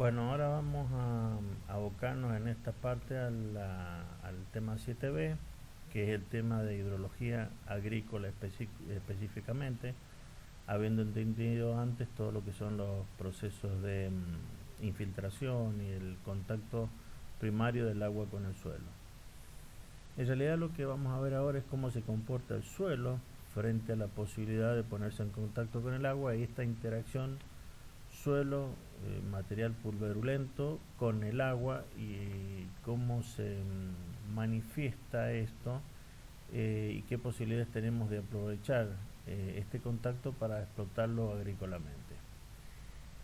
Bueno, ahora vamos a abocarnos en esta parte al tema 7b, que es el tema de hidrología agrícola específicamente, habiendo entendido antes todo lo que son los procesos de infiltración y el contacto primario del agua con el suelo. En realidad lo que vamos a ver ahora es cómo se comporta el suelo frente a la posibilidad de ponerse en contacto con el agua y esta interacción suelo, material pulverulento con el agua y cómo se manifiesta esto y qué posibilidades tenemos de aprovechar este contacto para explotarlo agrícolamente.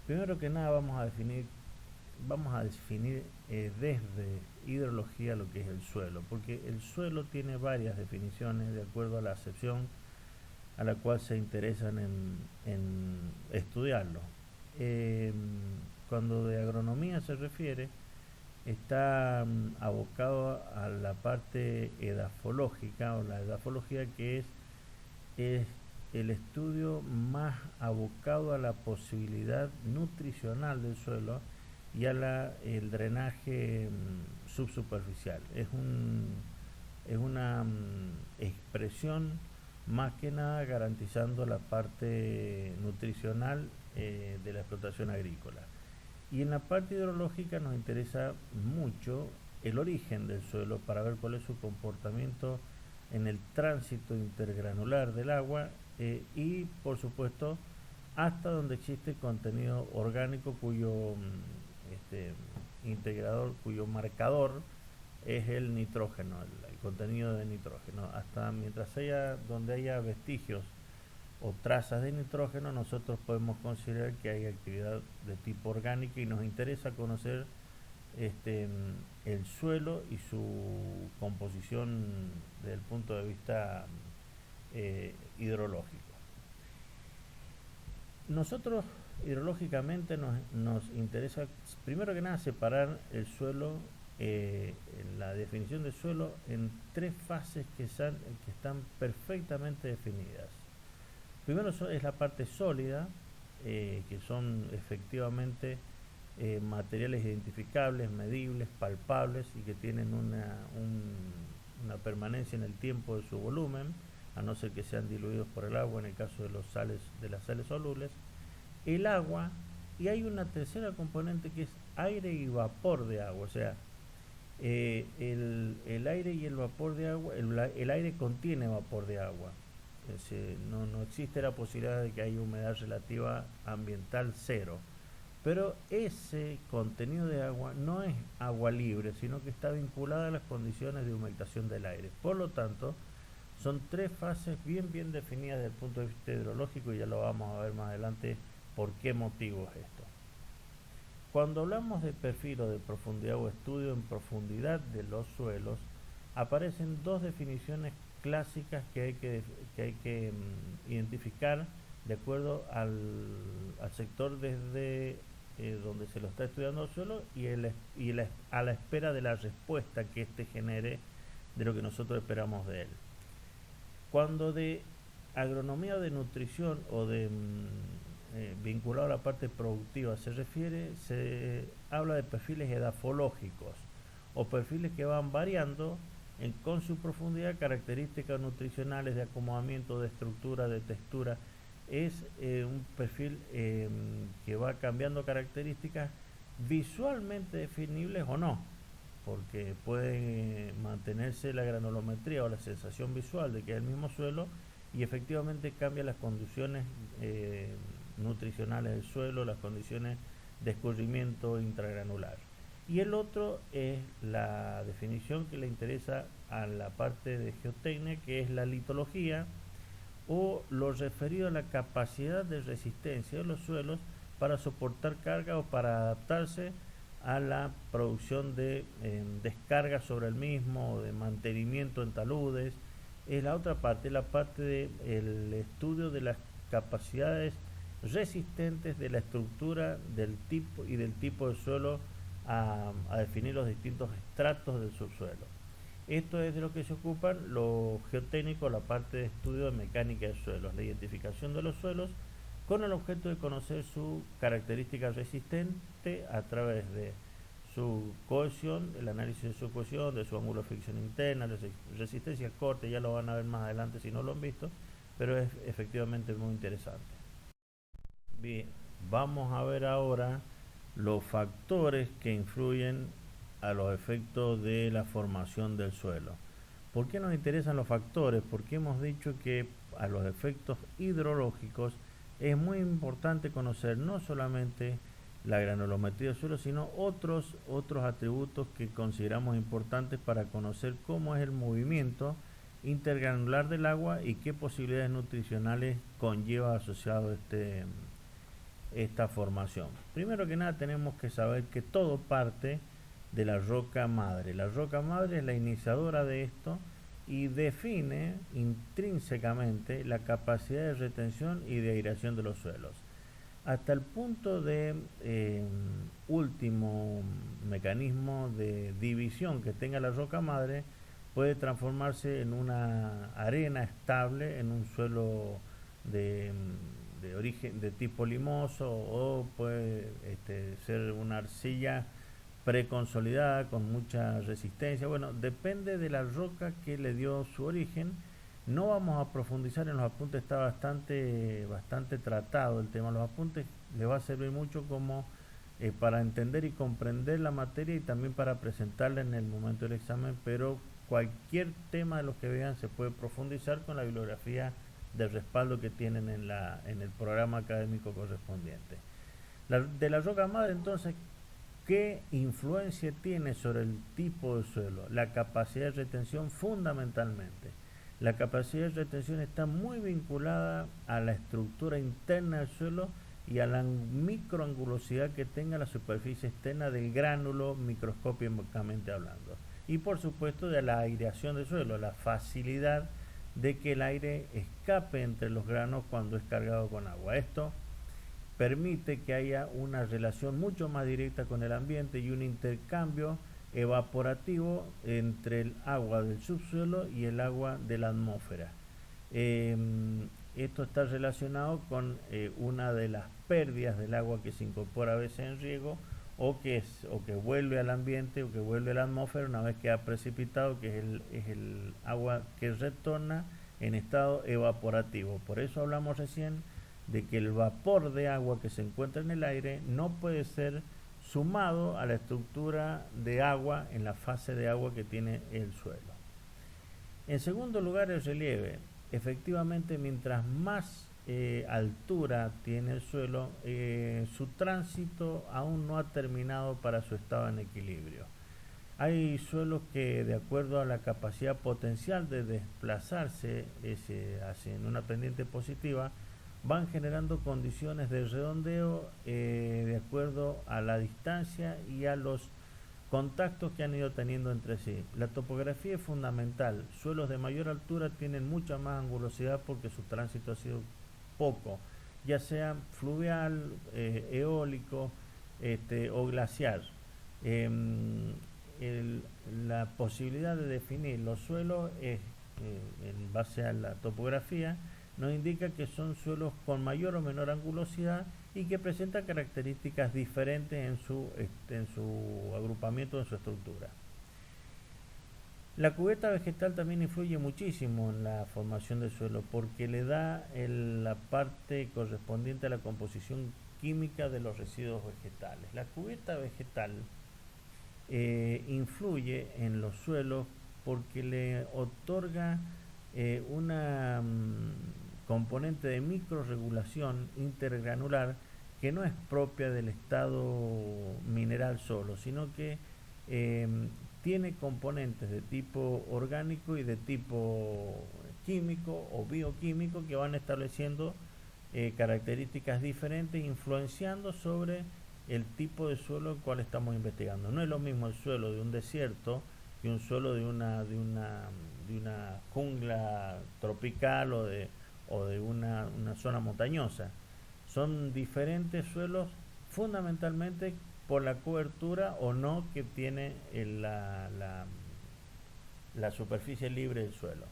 Primero que nada vamos a definir desde hidrología lo que es el suelo, porque el suelo tiene varias definiciones de acuerdo a la acepción a la cual se interesan en estudiarlo. Eh, Cuando de agronomía se refiere, está abocado a la parte edafológica o la edafología, que es el estudio más abocado a la posibilidad nutricional del suelo y el drenaje subsuperficial. Es una expresión más que nada garantizando la parte nutricional de la explotación agrícola. Y en la parte hidrológica nos interesa mucho el origen del suelo para ver cuál es su comportamiento en el tránsito intergranular del agua y por supuesto hasta donde existe contenido orgánico cuyo integrador, cuyo marcador es el nitrógeno, el contenido de nitrógeno. Hasta mientras donde haya vestigios o trazas de nitrógeno, nosotros podemos considerar que hay actividad de tipo orgánica y nos interesa conocer el suelo y su composición desde el punto de vista hidrológico. Nosotros hidrológicamente nos interesa primero que nada separar el suelo, la definición del suelo en tres fases que están perfectamente definidas. Primero es la parte sólida, que son efectivamente materiales identificables, medibles, palpables y que tienen una permanencia en el tiempo de su volumen, a no ser que sean diluidos por el agua en el caso de las sales solubles. El agua, y hay una tercera componente que es aire y vapor de agua, o sea, el aire y el vapor de agua, el aire contiene vapor de agua. No existe la posibilidad de que haya humedad relativa ambiental cero, pero ese contenido de agua no es agua libre, sino que está vinculada a las condiciones de humectación del aire. Por lo tanto, son tres fases bien definidas desde el punto de vista hidrológico y ya lo vamos a ver más adelante por qué motivo es esto. Cuando hablamos de perfil o de profundidad o estudio en profundidad de los suelos, aparecen dos definiciones clásicas que hay que identificar de acuerdo al sector desde donde se lo está estudiando el suelo y a la espera de la respuesta que éste genere de lo que nosotros esperamos de él. Cuando de agronomía de nutrición o de vinculado a la parte productiva se refiere, se habla de perfiles edafológicos o perfiles que van variando con su profundidad, características nutricionales de acomodamiento, de estructura, de textura. Es un perfil que va cambiando características visualmente definibles o no, porque puede mantenerse la granulometría o la sensación visual de que es el mismo suelo y efectivamente cambia las condiciones nutricionales del suelo, las condiciones de escurrimiento intragranular. Y el otro es la definición que le interesa a la parte de geotecnia, que es la litología, o lo referido a la capacidad de resistencia de los suelos para soportar carga o para adaptarse a la producción de descarga sobre el mismo o de mantenimiento en taludes. Es la otra parte, la parte del estudio de las capacidades resistentes de la estructura del tipo y del tipo de suelo a definir los distintos estratos del subsuelo. Esto es de lo que se ocupan los geotécnicos, la parte de estudio de mecánica de suelos, la identificación de los suelos con el objeto de conocer su característica resistente a través de su cohesión, el análisis de su cohesión, de su ángulo de fricción interna, resistencia al corte, ya lo van a ver más adelante si no lo han visto, pero es efectivamente muy interesante. Bien, vamos a ver ahora los factores que influyen a los efectos de la formación del suelo. ¿Por qué nos interesan los factores? Porque hemos dicho que a los efectos hidrológicos es muy importante conocer no solamente la granulometría del suelo, sino otros atributos que consideramos importantes para conocer cómo es el movimiento intergranular del agua y qué posibilidades nutricionales conlleva asociado esta formación. Primero que nada tenemos que saber que todo parte de la roca madre. La roca madre es la iniciadora de esto y define intrínsecamente la capacidad de retención y de aireación de los suelos. Hasta el punto de último mecanismo de división que tenga la roca madre, puede transformarse en una arena estable, en un suelo de origen de tipo limoso, o puede ser una arcilla preconsolidada con mucha resistencia. Bueno, depende de la roca que le dio su origen. No vamos a profundizar en los apuntes, está bastante tratado el tema. Los apuntes les va a servir mucho como para entender y comprender la materia y también para presentarla en el momento del examen, pero cualquier tema de los que vean se puede profundizar con la bibliografía de respaldo que tienen en el programa académico correspondiente. De la roca madre, entonces, ¿qué influencia tiene sobre el tipo de suelo? La capacidad de retención fundamentalmente. La capacidad de retención está muy vinculada a la estructura interna del suelo y a la microangulosidad que tenga la superficie externa del gránulo microscópicamente hablando. Y por supuesto de la aireación del suelo, la facilidad de que el aire escape entre los granos cuando es cargado con agua. Esto permite que haya una relación mucho más directa con el ambiente y un intercambio evaporativo entre el agua del subsuelo y el agua de la atmósfera. Esto está relacionado con una de las pérdidas del agua que se incorpora a veces en riego o que vuelve al ambiente o que vuelve a la atmósfera una vez que ha precipitado, que es el agua que retorna en estado evaporativo. Por eso hablamos recién de que el vapor de agua que se encuentra en el aire no puede ser sumado a la estructura de agua en la fase de agua que tiene el suelo. En segundo lugar, el relieve. Efectivamente, mientras más altura tiene el suelo, su tránsito aún no ha terminado para su estado en equilibrio. Hay suelos que, de acuerdo a la capacidad potencial de desplazarse en una pendiente positiva, van generando condiciones de redondeo de acuerdo a la distancia y a los contactos que han ido teniendo entre sí. La topografía es fundamental. Suelos de mayor altura tienen mucha más angulosidad porque su tránsito ha sido poco, ya sea fluvial, eólico o glaciar. La posibilidad de definir los suelos en base a la topografía nos indica que son suelos con mayor o menor angulosidad y que presentan características diferentes en su agrupamiento, en su estructura. La cubierta vegetal también influye muchísimo en la formación del suelo porque le da la parte correspondiente a la composición química de los residuos vegetales. La cubierta vegetal influye en los suelos porque le otorga una componente de microregulación intergranular que no es propia del estado mineral solo, sino que tiene componentes de tipo orgánico y de tipo químico o bioquímico que van estableciendo características diferentes, influenciando sobre el tipo de suelo el cual estamos investigando. No es lo mismo el suelo de un desierto que un suelo de una jungla tropical o de una zona montañosa. Son diferentes suelos fundamentalmente por la cobertura o no que tiene la superficie libre del suelo.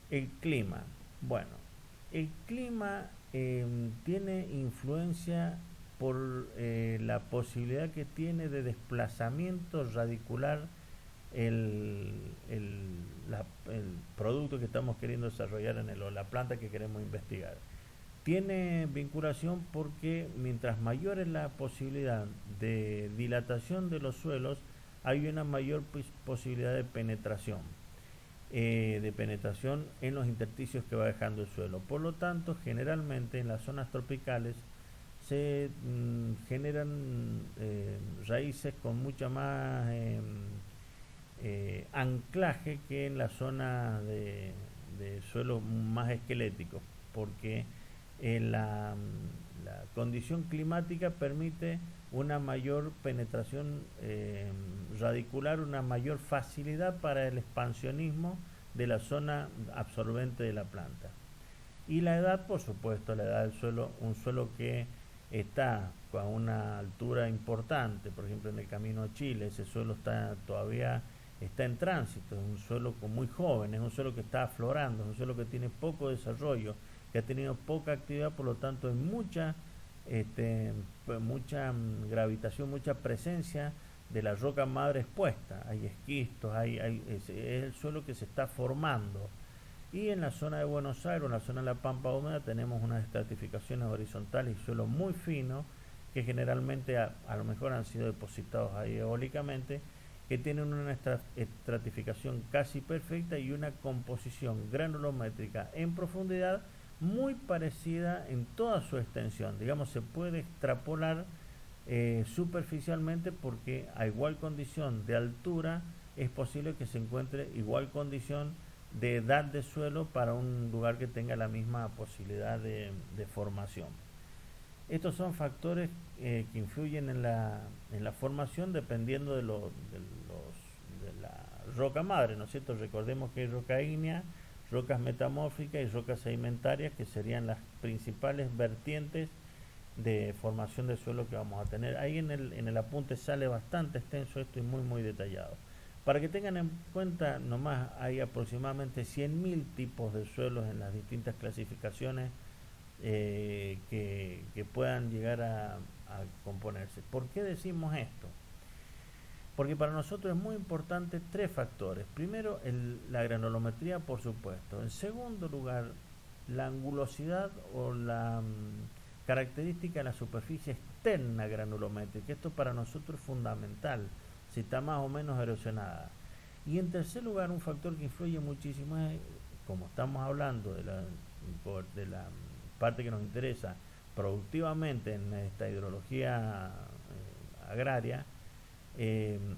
El clima. Bueno, el clima tiene influencia por la posibilidad que tiene de desplazamiento radicular el, el, el producto que estamos queriendo desarrollar o la planta que queremos investigar. Tiene vinculación porque mientras mayor es la posibilidad de dilatación de los suelos, hay una mayor posibilidad de penetración en los intersticios que va dejando el suelo. Por lo tanto, generalmente en las zonas tropicales se generan raíces con mucha más anclaje que en la zona de suelos más esqueléticos, porque la condición climática permite una mayor penetración radicular, una mayor facilidad para el expansionismo de la zona absorbente de la planta. Y la edad, por supuesto, la edad del suelo, un suelo que está a una altura importante, por ejemplo en el Camino a Chile, ese suelo todavía está en tránsito, es un suelo muy joven, es un suelo que está aflorando, es un suelo que tiene poco desarrollo, que ha tenido poca actividad, por lo tanto hay mucha gravitación, mucha presencia de la roca madre expuesta, hay esquistos, es el suelo que se está formando. Y en la zona de Buenos Aires, en la zona de la Pampa húmeda, tenemos unas estratificaciones horizontales y suelo muy fino, que generalmente a lo mejor han sido depositados ahí eólicamente, que tienen una estratificación casi perfecta y una composición granulométrica en profundidad muy parecida en toda su extensión. Digamos, se puede extrapolar superficialmente, porque a igual condición de altura es posible que se encuentre igual condición de edad de suelo para un lugar que tenga la misma posibilidad de formación. Estos son factores que influyen en la formación dependiendo de la roca madre, ¿no es cierto? Recordemos que hay roca ígnea, rocas metamórficas y rocas sedimentarias, que serían las principales vertientes de formación de suelo que vamos a tener. Ahí en el apunte sale bastante extenso esto y muy detallado. Para que tengan en cuenta, nomás hay aproximadamente 100.000 tipos de suelos en las distintas clasificaciones que puedan llegar a componerse. ¿Por qué decimos esto? Porque para nosotros es muy importante tres factores. Primero, la granulometría, por supuesto. En segundo lugar, la angulosidad o la característica de la superficie externa granulométrica. Esto para nosotros es fundamental, si está más o menos erosionada. Y en tercer lugar, un factor que influye muchísimo es, como estamos hablando de la parte que nos interesa productivamente en esta hidrología agraria,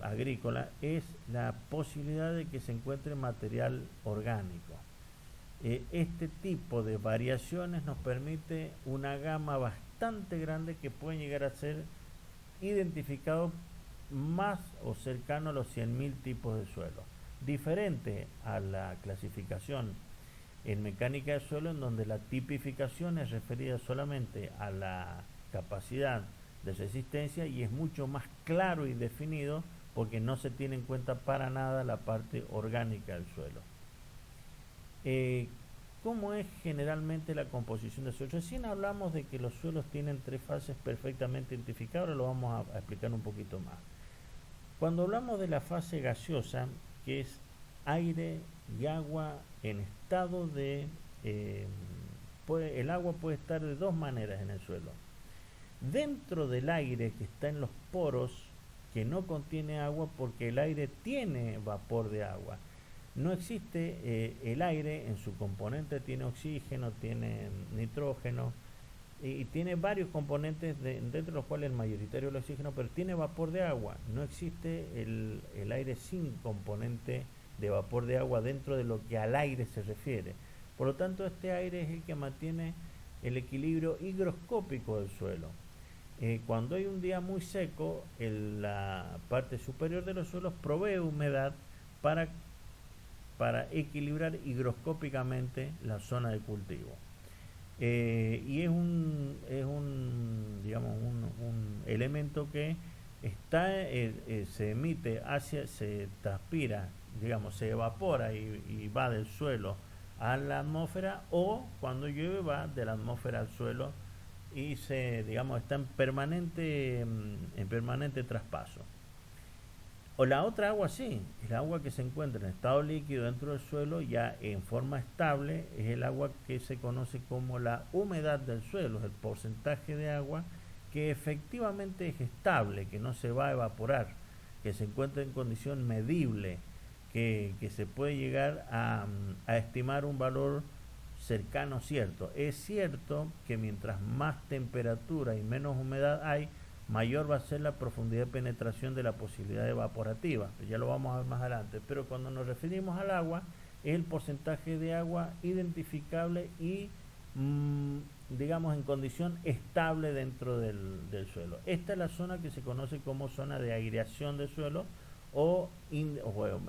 agrícola, es la posibilidad de que se encuentre material orgánico. Este tipo de variaciones nos permite una gama bastante grande que pueden llegar a ser identificados más o cercano a los 100.000 tipos de suelo, diferente a la clasificación en mecánica de suelo, en donde la tipificación es referida solamente a la capacidad de resistencia y es mucho más claro y definido, porque no se tiene en cuenta para nada la parte orgánica del suelo. ¿Cómo es generalmente la composición del suelo? Recién hablamos de que los suelos tienen tres fases perfectamente identificadas, ahora lo vamos a explicar un poquito más. Cuando hablamos de la fase gaseosa, que es aire y agua en estado de... el agua puede estar de dos maneras en el suelo. Dentro del aire que está en los poros, que no contiene agua, porque el aire tiene vapor de agua. No existe el aire en su componente, tiene oxígeno, tiene nitrógeno y tiene varios componentes dentro de los cuales el mayoritario es el oxígeno, pero tiene vapor de agua. No existe el aire sin componente de vapor de agua dentro de lo que al aire se refiere. Por lo tanto, este aire es el que mantiene el equilibrio higroscópico del suelo. Cuando hay un día muy seco, la parte superior de los suelos provee humedad para equilibrar higroscópicamente la zona de cultivo. Y es un elemento que se emite se transpira, se evapora y va del suelo a la atmósfera, o cuando llueve va de la atmósfera al suelo y digamos, está en permanente traspaso. O la otra agua sí, el agua que se encuentra en estado líquido dentro del suelo ya en forma estable, es el agua que se conoce como la humedad del suelo, es el porcentaje de agua que efectivamente es estable, que no se va a evaporar, que se encuentra en condición medible, que se puede llegar a estimar un valor cercano cierto. Es cierto que mientras más temperatura y menos humedad hay, mayor va a ser la profundidad de penetración de la posibilidad evaporativa. Ya lo vamos a ver más adelante. Pero cuando nos referimos al agua, es el porcentaje de agua identificable y, digamos, en condición estable dentro del suelo. Esta es la zona que se conoce como zona de aireación del suelo o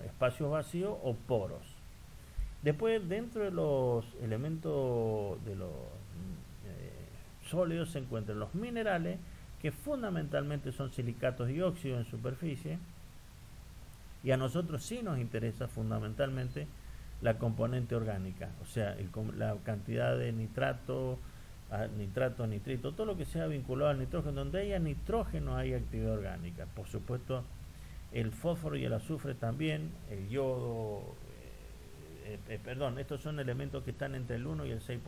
espacios vacíos o poros. Después, dentro de los elementos de los sólidos se encuentran los minerales, que fundamentalmente son silicatos y óxidos en superficie, y a nosotros sí nos interesa fundamentalmente la componente orgánica, o sea, la cantidad de nitrato, nitrito, todo lo que sea vinculado al nitrógeno. Donde haya nitrógeno hay actividad orgánica. Por supuesto, el fósforo y el azufre también, el yodo, estos son elementos que están entre el 1 y el 6%.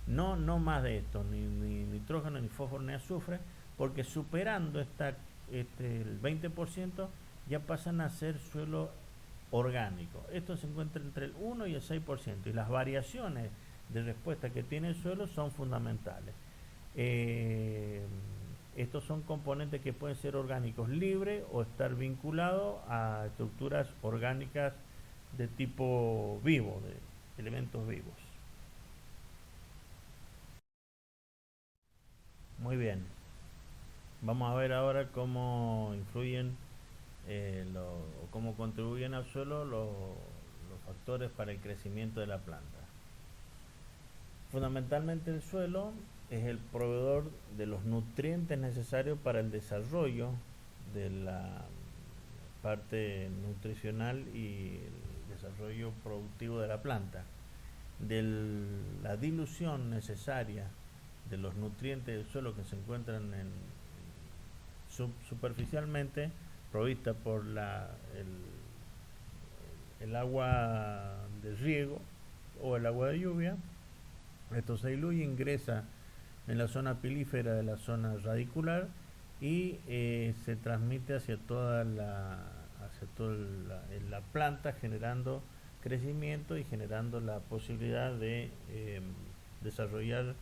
No más de esto, ni nitrógeno, ni fósforo, ni azufre, porque superando el 20% ya pasan a ser suelo orgánico. Esto se encuentra entre el 1 y el 6%, y las variaciones de respuesta que tiene el suelo son fundamentales. Estos son componentes que pueden ser orgánicos libres o estar vinculados a estructuras orgánicas de tipo vivo, de elementos vivos. Muy bien, vamos a ver ahora cómo influyen o cómo contribuyen al suelo los factores para el crecimiento de la planta. Fundamentalmente el suelo es el proveedor de los nutrientes necesarios para el desarrollo de la parte nutricional y el desarrollo productivo de la planta. De la dilución necesaria de los nutrientes del suelo que se encuentran superficialmente provista por el agua de riego o el agua de lluvia. Esto se diluye, ingresa en la zona pilífera de la zona radicular y se transmite hacia toda la planta, generando crecimiento y generando la posibilidad de desarrollar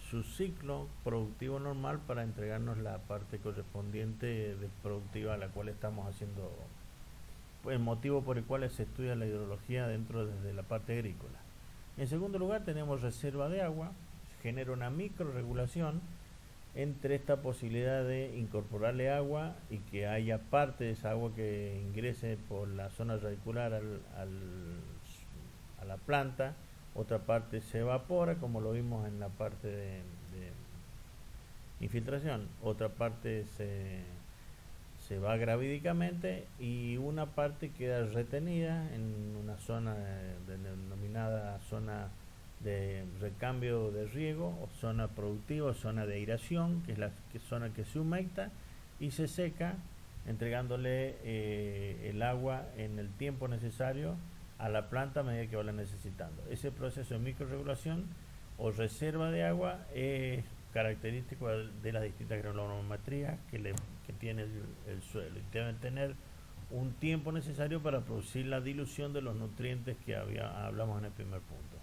su ciclo productivo normal para entregarnos la parte correspondiente de productiva a la cual estamos haciendo, el motivo por el cual se estudia la hidrología dentro de la parte agrícola. En segundo lugar, tenemos reserva de agua, genera una microregulación entre esta posibilidad de incorporarle agua y que haya parte de esa agua que ingrese por la zona radicular a la planta, otra parte se evapora, como lo vimos en la parte de infiltración, otra parte se va gravídicamente y una parte queda retenida en una zona denominada zona de recambio de riego, o zona productiva, o zona de aireación, que es la zona que se humecta y se seca, entregándole el agua en el tiempo necesario a la planta a medida que va la necesitando. Ese proceso de microregulación o reserva de agua es característico de las distintas granulometrías que tiene el suelo, y deben tener un tiempo necesario para producir la dilución de los nutrientes que hablamos en el primer punto.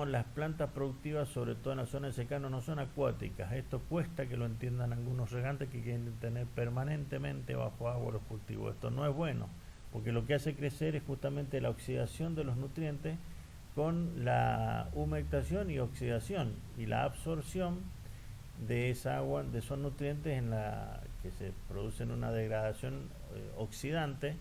Las plantas productivas, sobre todo en la zona de secano, no son acuáticas. Esto cuesta que lo entiendan algunos regantes que quieren tener permanentemente bajo agua los cultivos. Esto no es bueno, porque lo que hace crecer es justamente la oxidación de los nutrientes con la humectación y oxidación y la absorción de esa agua, de esos nutrientes, que se produce en una degradación oxidante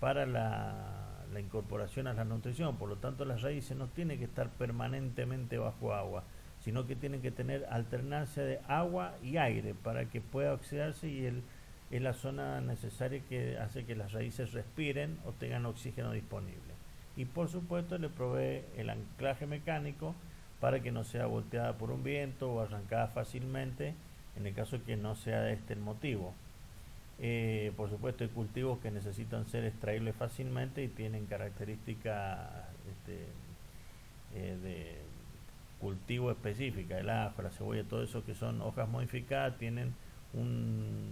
para la incorporación a la nutrición. Por lo tanto, las raíces no tienen que estar permanentemente bajo agua, sino que tienen que tener alternancia de agua y aire para que pueda oxidarse, y es la zona necesaria que hace que las raíces respiren o tengan oxígeno disponible. y por supuesto le provee el anclaje mecánico para que no sea volteada por un viento o arrancada fácilmente en el caso que no sea este el motivo. Por supuesto hay cultivos que necesitan ser extraíbles fácilmente y tienen características de cultivo específica, el ajo, la cebolla, todo eso que son hojas modificadas, tienen un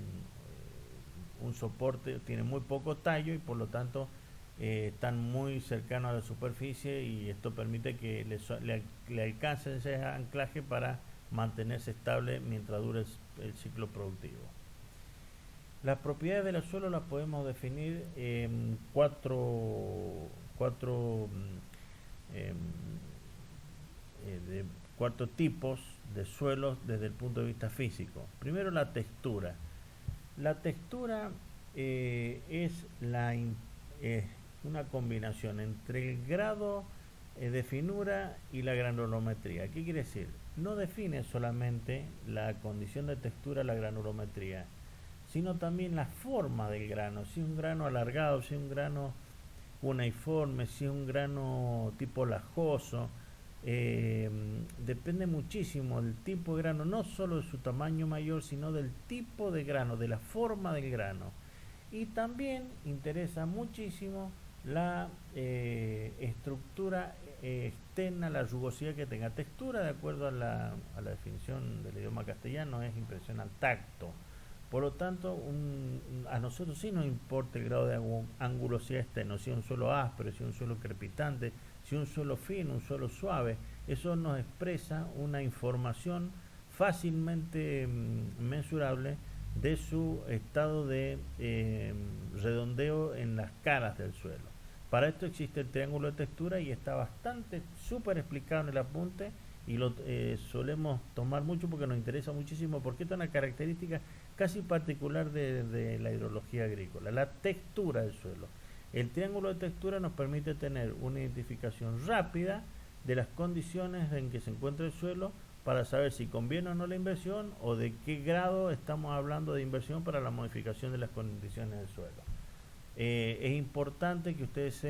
soporte, tienen muy poco tallo y por lo tanto están muy cercanos a la superficie y esto permite que le alcance ese anclaje para mantenerse estable mientras dure el ciclo productivo. Las propiedades del suelo las podemos definir en cuatro tipos de suelos desde el punto de vista físico. Primero, la textura. La textura es una combinación entre el grado de finura y la granulometría. ¿Qué quiere decir? No define solamente la condición de textura, la granulometría, sino también la forma del grano, si es un grano alargado, si es un grano cuneiforme, si es un grano tipo lajoso. Depende muchísimo del tipo de grano, no solo de su tamaño mayor, sino del tipo de grano, de la forma del grano. Y también interesa muchísimo la estructura externa, la rugosidad que tenga. Textura, de acuerdo a la definición del idioma castellano, es impresión al tacto. Por lo tanto, a nosotros sí nos importa el grado de angulosidad externo, si es un suelo áspero, si es un suelo crepitante, si es un suelo fino, un suelo suave. Eso nos expresa una información fácilmente mensurable de su estado de redondeo en las caras del suelo. Para esto existe el triángulo de textura y está bastante súper explicado en el apunte y lo solemos tomar mucho porque nos interesa muchísimo porque esta es una característica casi particular de la hidrología agrícola, la textura del suelo. El triángulo de textura nos permite tener una identificación rápida de las condiciones en que se encuentra el suelo para saber si conviene o no la inversión o de qué grado estamos hablando de inversión para la modificación de las condiciones del suelo. Es importante que ustedes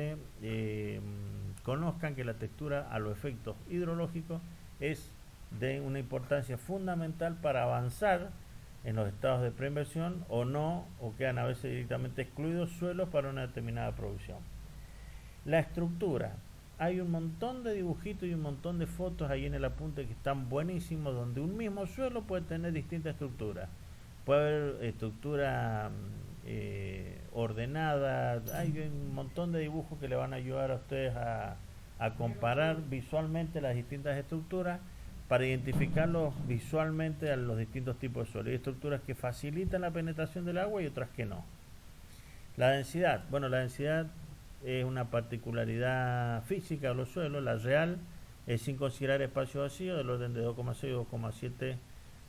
conozcan que la textura a los efectos hidrológicos es de una importancia fundamental para avanzar en los estados de preinversión o no, o quedan a veces directamente excluidos suelos para una determinada producción. La estructura. Hay un montón de dibujitos y un montón de fotos ahí en el apunte que están buenísimos, donde un mismo suelo puede tener distintas estructuras. Puede haber estructura ordenada, hay un montón de dibujos que le van a ayudar a ustedes a comparar visualmente las distintas estructuras para identificarlos visualmente a los distintos tipos de suelo. Hay estructuras que facilitan la penetración del agua y otras que no. La densidad. Bueno, la densidad es una particularidad física de los suelos. La real es sin considerar espacio vacío del orden de 2,6 o 2,7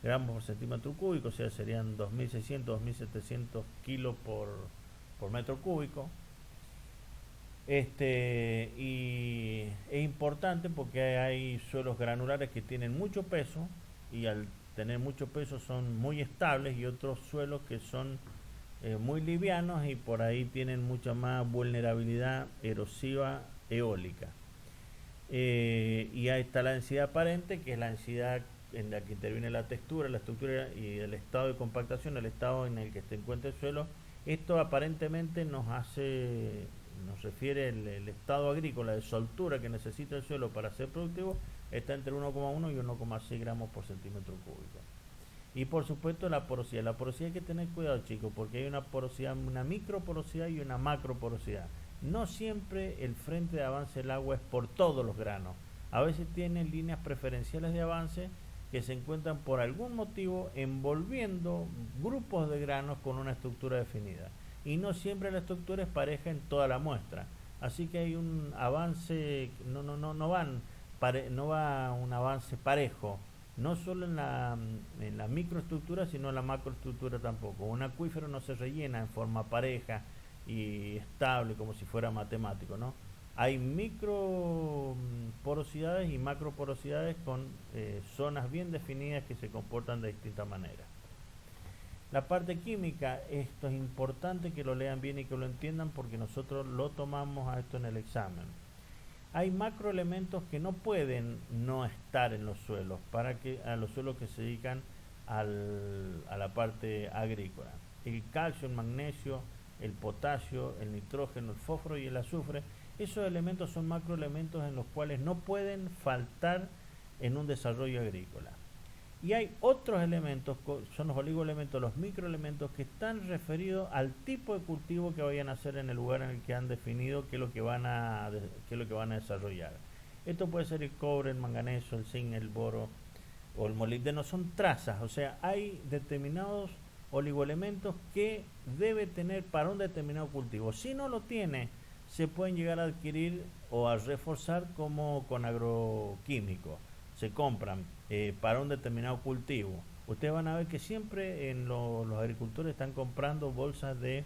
gramos por centímetro cúbico, o sea, serían 2.600, 2.700 kilos por metro cúbico. Y es importante porque hay suelos granulares que tienen mucho peso y al tener mucho peso son muy estables, y otros suelos que son muy livianos y por ahí tienen mucha más vulnerabilidad erosiva eólica. Y ahí está la densidad aparente, que es la densidad en la que interviene la textura, la estructura y el estado de compactación, el estado en el que se encuentra el suelo. Esto aparentemente nos refiere el estado agrícola de soltura que necesita el suelo para ser productivo, está entre 1,1 y 1,6 gramos por centímetro cúbico. Y por supuesto la porosidad. La porosidad hay que tener cuidado, chicos, porque hay una porosidad, una microporosidad y una macroporosidad. No siempre el frente de avance del agua es por todos los granos. A veces tienen líneas preferenciales de avance que se encuentran por algún motivo envolviendo grupos de granos con una estructura definida. Y no siempre la estructura es pareja en toda la muestra. Así que hay un avance, no va un avance parejo, no solo en la microestructura, sino en la macroestructura tampoco. Un acuífero no se rellena en forma pareja y estable como si fuera matemático, ¿no? Hay microporosidades y macroporosidades con zonas bien definidas que se comportan de distintas maneras. La parte química, esto es importante que lo lean bien y que lo entiendan porque nosotros lo tomamos a esto en el examen. hay macroelementos que no pueden no estar en los suelos, a los suelos que se dedican a la parte agrícola. El calcio, el magnesio, el potasio, el nitrógeno, el fósforo y el azufre, esos elementos son macroelementos en los cuales no pueden faltar en un desarrollo agrícola. Y hay otros elementos, son los oligoelementos, los microelementos, que están referidos al tipo de cultivo que vayan a hacer en el lugar en el que han definido qué es lo que van a desarrollar. Esto puede ser el cobre, el manganeso, el zinc, el boro o el molibdeno, son trazas, o sea, hay determinados oligoelementos que debe tener para un determinado cultivo. Si no lo tiene, se pueden llegar a adquirir o a reforzar como con agroquímicos. Se compran para un determinado cultivo. Ustedes van a ver que siempre los agricultores están comprando bolsas de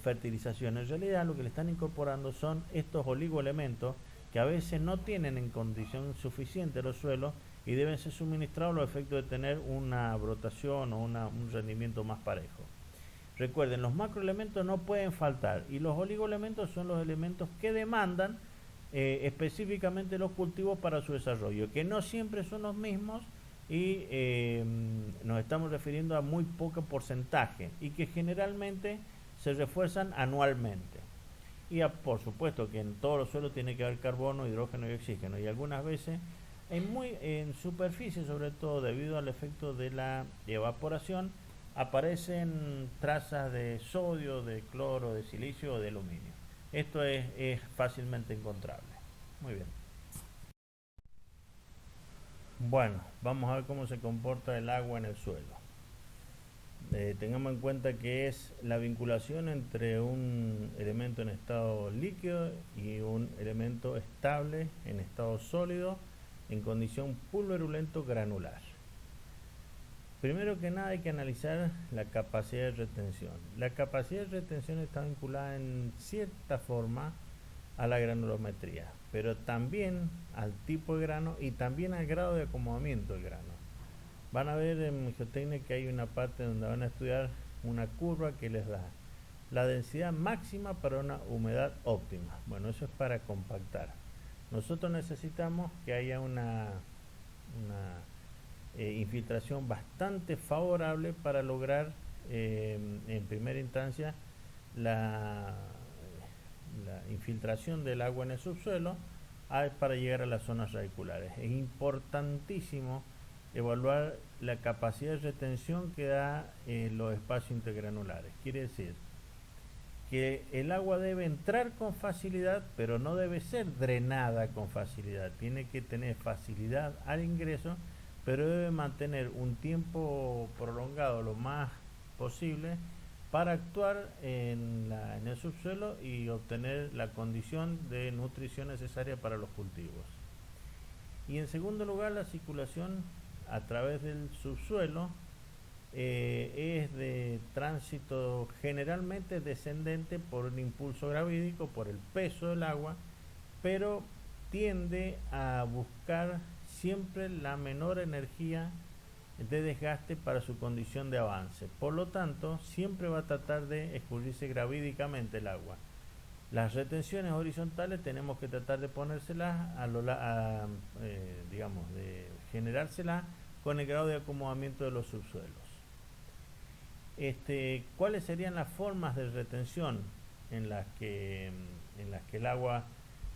fertilización. En realidad lo que le están incorporando son estos oligoelementos que a veces no tienen en condición suficiente los suelos y deben ser suministrados a los efectos de tener una brotación o un rendimiento más parejo. Recuerden, los macroelementos no pueden faltar y los oligoelementos son los elementos que demandan específicamente los cultivos para su desarrollo, que no siempre son los mismos y nos estamos refiriendo a muy poco porcentaje y que generalmente se refuerzan anualmente. Y por supuesto que en todos los suelos tiene que haber carbono, hidrógeno y oxígeno, y algunas veces en superficie, sobre todo debido al efecto de la evaporación, aparecen trazas de sodio, de cloro, de silicio o de aluminio. Esto es fácilmente encontrable. Muy bien. Bueno, vamos a ver cómo se comporta el agua en el suelo. Tengamos en cuenta que es la vinculación entre un elemento en estado líquido y un elemento estable en estado sólido en condición pulverulento granular. Primero que nada hay que analizar la capacidad de retención. La capacidad de retención está vinculada en cierta forma a la granulometría, pero también al tipo de grano y también al grado de acomodamiento del grano. Van a ver en geotecnia que hay una parte donde van a estudiar una curva que les da la densidad máxima para una humedad óptima. Bueno, eso es para compactar. Nosotros necesitamos que haya una infiltración bastante favorable para lograr en primera instancia la infiltración del agua en el subsuelo para llegar a las zonas radiculares. Es importantísimo evaluar la capacidad de retención que da los espacios intergranulares. Quiere decir que el agua debe entrar con facilidad, pero no debe ser drenada con facilidad. Tiene que tener facilidad al ingreso, pero debe mantener un tiempo prolongado lo más posible para actuar en el subsuelo y obtener la condición de nutrición necesaria para los cultivos. Y en segundo lugar, la circulación a través del subsuelo es de tránsito generalmente descendente por un impulso gravídico, por el peso del agua, pero tiende a buscar siempre la menor energía de desgaste para su condición de avance. Por lo tanto, siempre va a tratar de escurrirse gravídicamente el agua. Las retenciones horizontales tenemos que tratar de ponérselas digamos, de generárselas con el grado de acomodamiento de los subsuelos. ¿Cuáles serían las formas de retención en las que el agua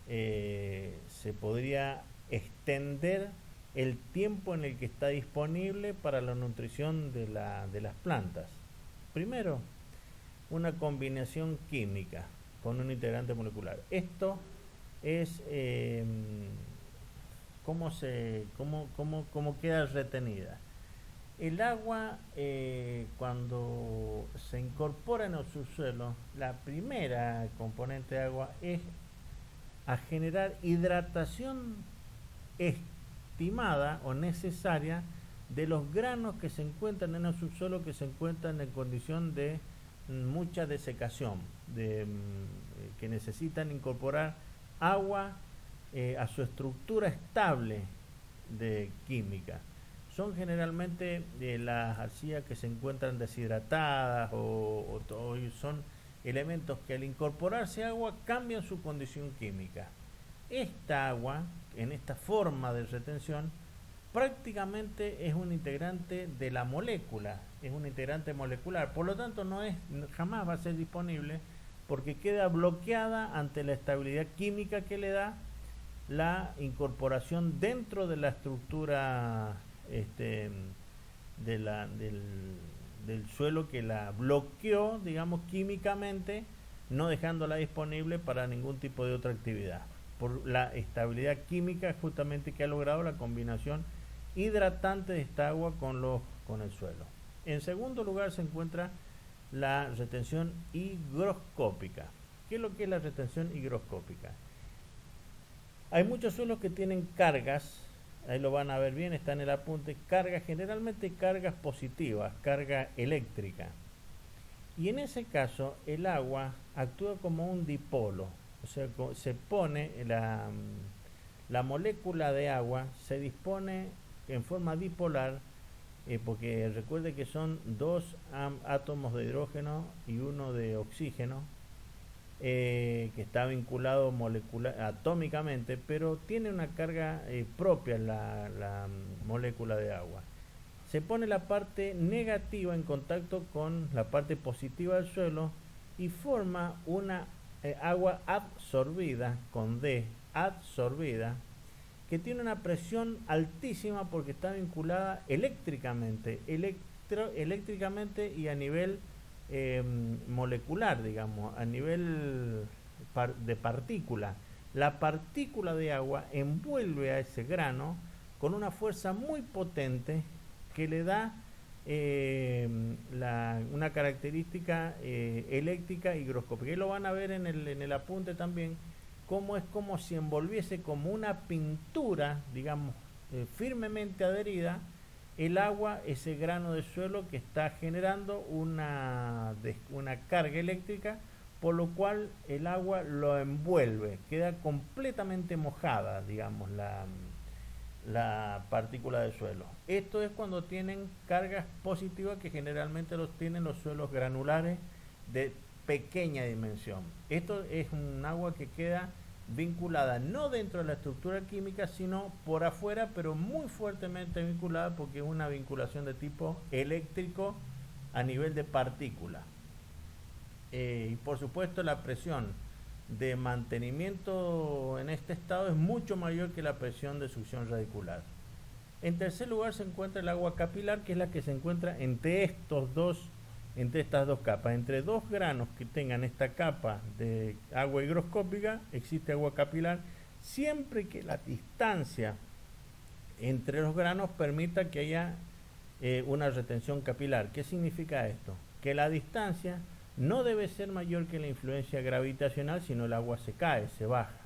se podría extender el tiempo en el que está disponible para la nutrición de las plantas? Primero, una combinación química con un integrante molecular. Esto es cómo queda retenida. El agua, cuando se incorpora en el subsuelo, la primera componente de agua es a generar hidratación estimada o necesaria de los granos que se encuentran en el subsuelo, que se encuentran en condición de mucha desecación, que necesitan incorporar agua a su estructura estable de química. Son generalmente las arcillas que se encuentran deshidratadas o son elementos que al incorporarse agua cambian su condición química. esta agua, en esta forma de retención, prácticamente es un integrante de la molécula, es un integrante molecular, por lo tanto jamás va a ser disponible porque queda bloqueada ante la estabilidad química que le da la incorporación dentro de la estructura del suelo, que la bloqueó, digamos, químicamente, no dejándola disponible para ningún tipo de otra actividad, por la estabilidad química justamente que ha logrado la combinación hidratante de esta agua con el suelo. En segundo lugar se encuentra la retención higroscópica. ¿Qué es lo que es la retención higroscópica? Hay muchos suelos que tienen cargas, ahí lo van a ver bien, está en el apunte, cargas, generalmente cargas positivas, carga eléctrica. Y en ese caso el agua actúa como un dipolo, o sea, se pone la molécula de agua, se dispone en forma dipolar, porque recuerde que son dos átomos de hidrógeno y uno de oxígeno, que está vinculado atómicamente, pero tiene una carga propia la molécula de agua. Se pone la parte negativa en contacto con la parte positiva del suelo y forma una agua absorbida, con D, absorbida, que tiene una presión altísima porque está vinculada eléctricamente, eléctricamente y a nivel molecular, digamos, a nivel de partícula. La partícula de agua envuelve a ese grano con una fuerza muy potente que le da una característica eléctrica higroscópica. Y lo van a ver en el apunte también, cómo es como si envolviese como una pintura, digamos, firmemente adherida el agua, ese grano de suelo que está generando una carga eléctrica, por lo cual el agua lo envuelve, queda completamente mojada, digamos, la partícula de suelo. Esto es cuando tienen cargas positivas, que generalmente los tienen los suelos granulares de pequeña dimensión. Esto es un agua que queda vinculada no dentro de la estructura química, sino por afuera, pero muy fuertemente vinculada, porque es una vinculación de tipo eléctrico a nivel de partícula. Y por supuesto la presión de mantenimiento en este estado es mucho mayor que la presión de succión radicular. En tercer lugar se encuentra el agua capilar, que es la que se encuentra entre estas dos capas. Entre dos granos que tengan esta capa de agua higroscópica, existe agua capilar, siempre que la distancia entre los granos permita que haya una retención capilar. ¿Qué significa esto? Que la distancia no debe ser mayor que la influencia gravitacional, sino el agua se cae, se baja.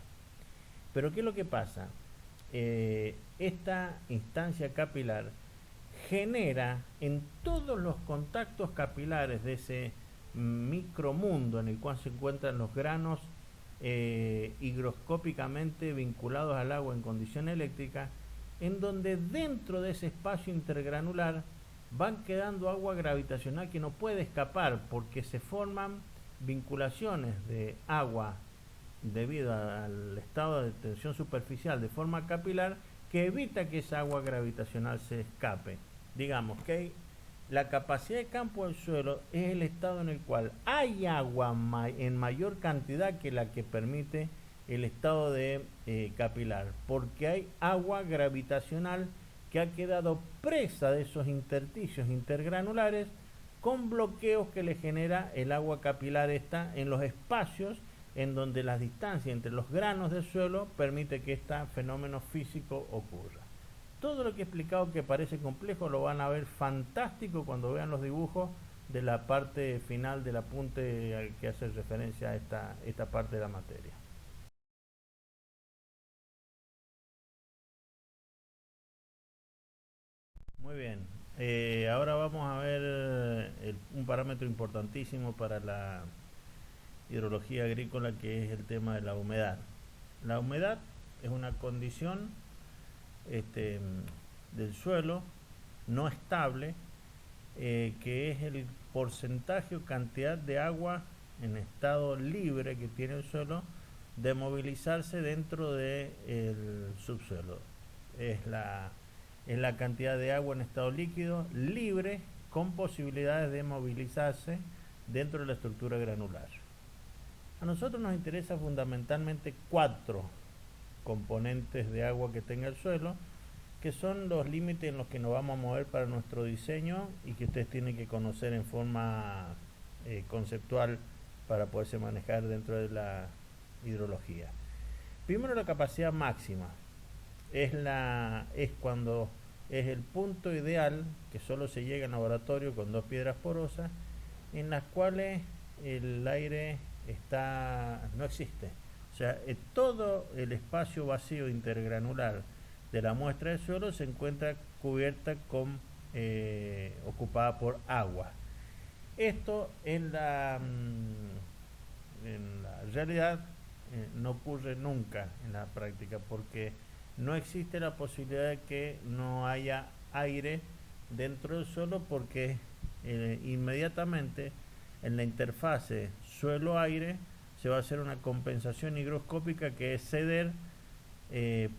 Pero ¿qué es lo que pasa? Esta instancia capilar genera en todos los contactos capilares de ese micromundo en el cual se encuentran los granos higroscópicamente vinculados al agua en condición eléctrica, en donde dentro de ese espacio intergranular van quedando agua gravitacional que no puede escapar, porque se forman vinculaciones de agua debido al estado de tensión superficial de forma capilar, que evita que esa agua gravitacional se escape. Digamos que la capacidad de campo del suelo es el estado en el cual hay agua en mayor cantidad que la que permite el estado de capilar, porque hay agua gravitacional que ha quedado presa de esos intersticios intergranulares, con bloqueos que le genera el agua capilar en los espacios en donde la distancia entre los granos del suelo permite que este fenómeno físico ocurra. Todo lo que he explicado, que parece complejo, lo van a ver fantástico cuando vean los dibujos de la parte final del apunte al que hace referencia a esta parte de la materia. Muy bien, ahora vamos a ver un parámetro importantísimo para la hidrología agrícola, que es el tema de la humedad. La humedad es una condición del suelo no estable, que es el porcentaje o cantidad de agua en estado libre que tiene el suelo de movilizarse dentro del subsuelo. Es la cantidad de agua en estado líquido libre con posibilidades de movilizarse dentro de la estructura granular. A nosotros nos interesa fundamentalmente 4 componentes de agua que tenga el suelo, que son los límites en los que nos vamos a mover para nuestro diseño y que ustedes tienen que conocer en forma conceptual para poderse manejar dentro de la hidrología. Primero, la capacidad máxima es cuando es el punto ideal que solo se llega en laboratorio con 2 piedras porosas en las cuales el aire no existe. O sea, todo el espacio vacío intergranular de la muestra del suelo se encuentra cubierta ocupada por agua. Esto en la realidad no ocurre nunca en la práctica, porque no existe la posibilidad de que no haya aire dentro del suelo, porque inmediatamente en la interfase suelo-aire se va a hacer una compensación higroscópica, que es ceder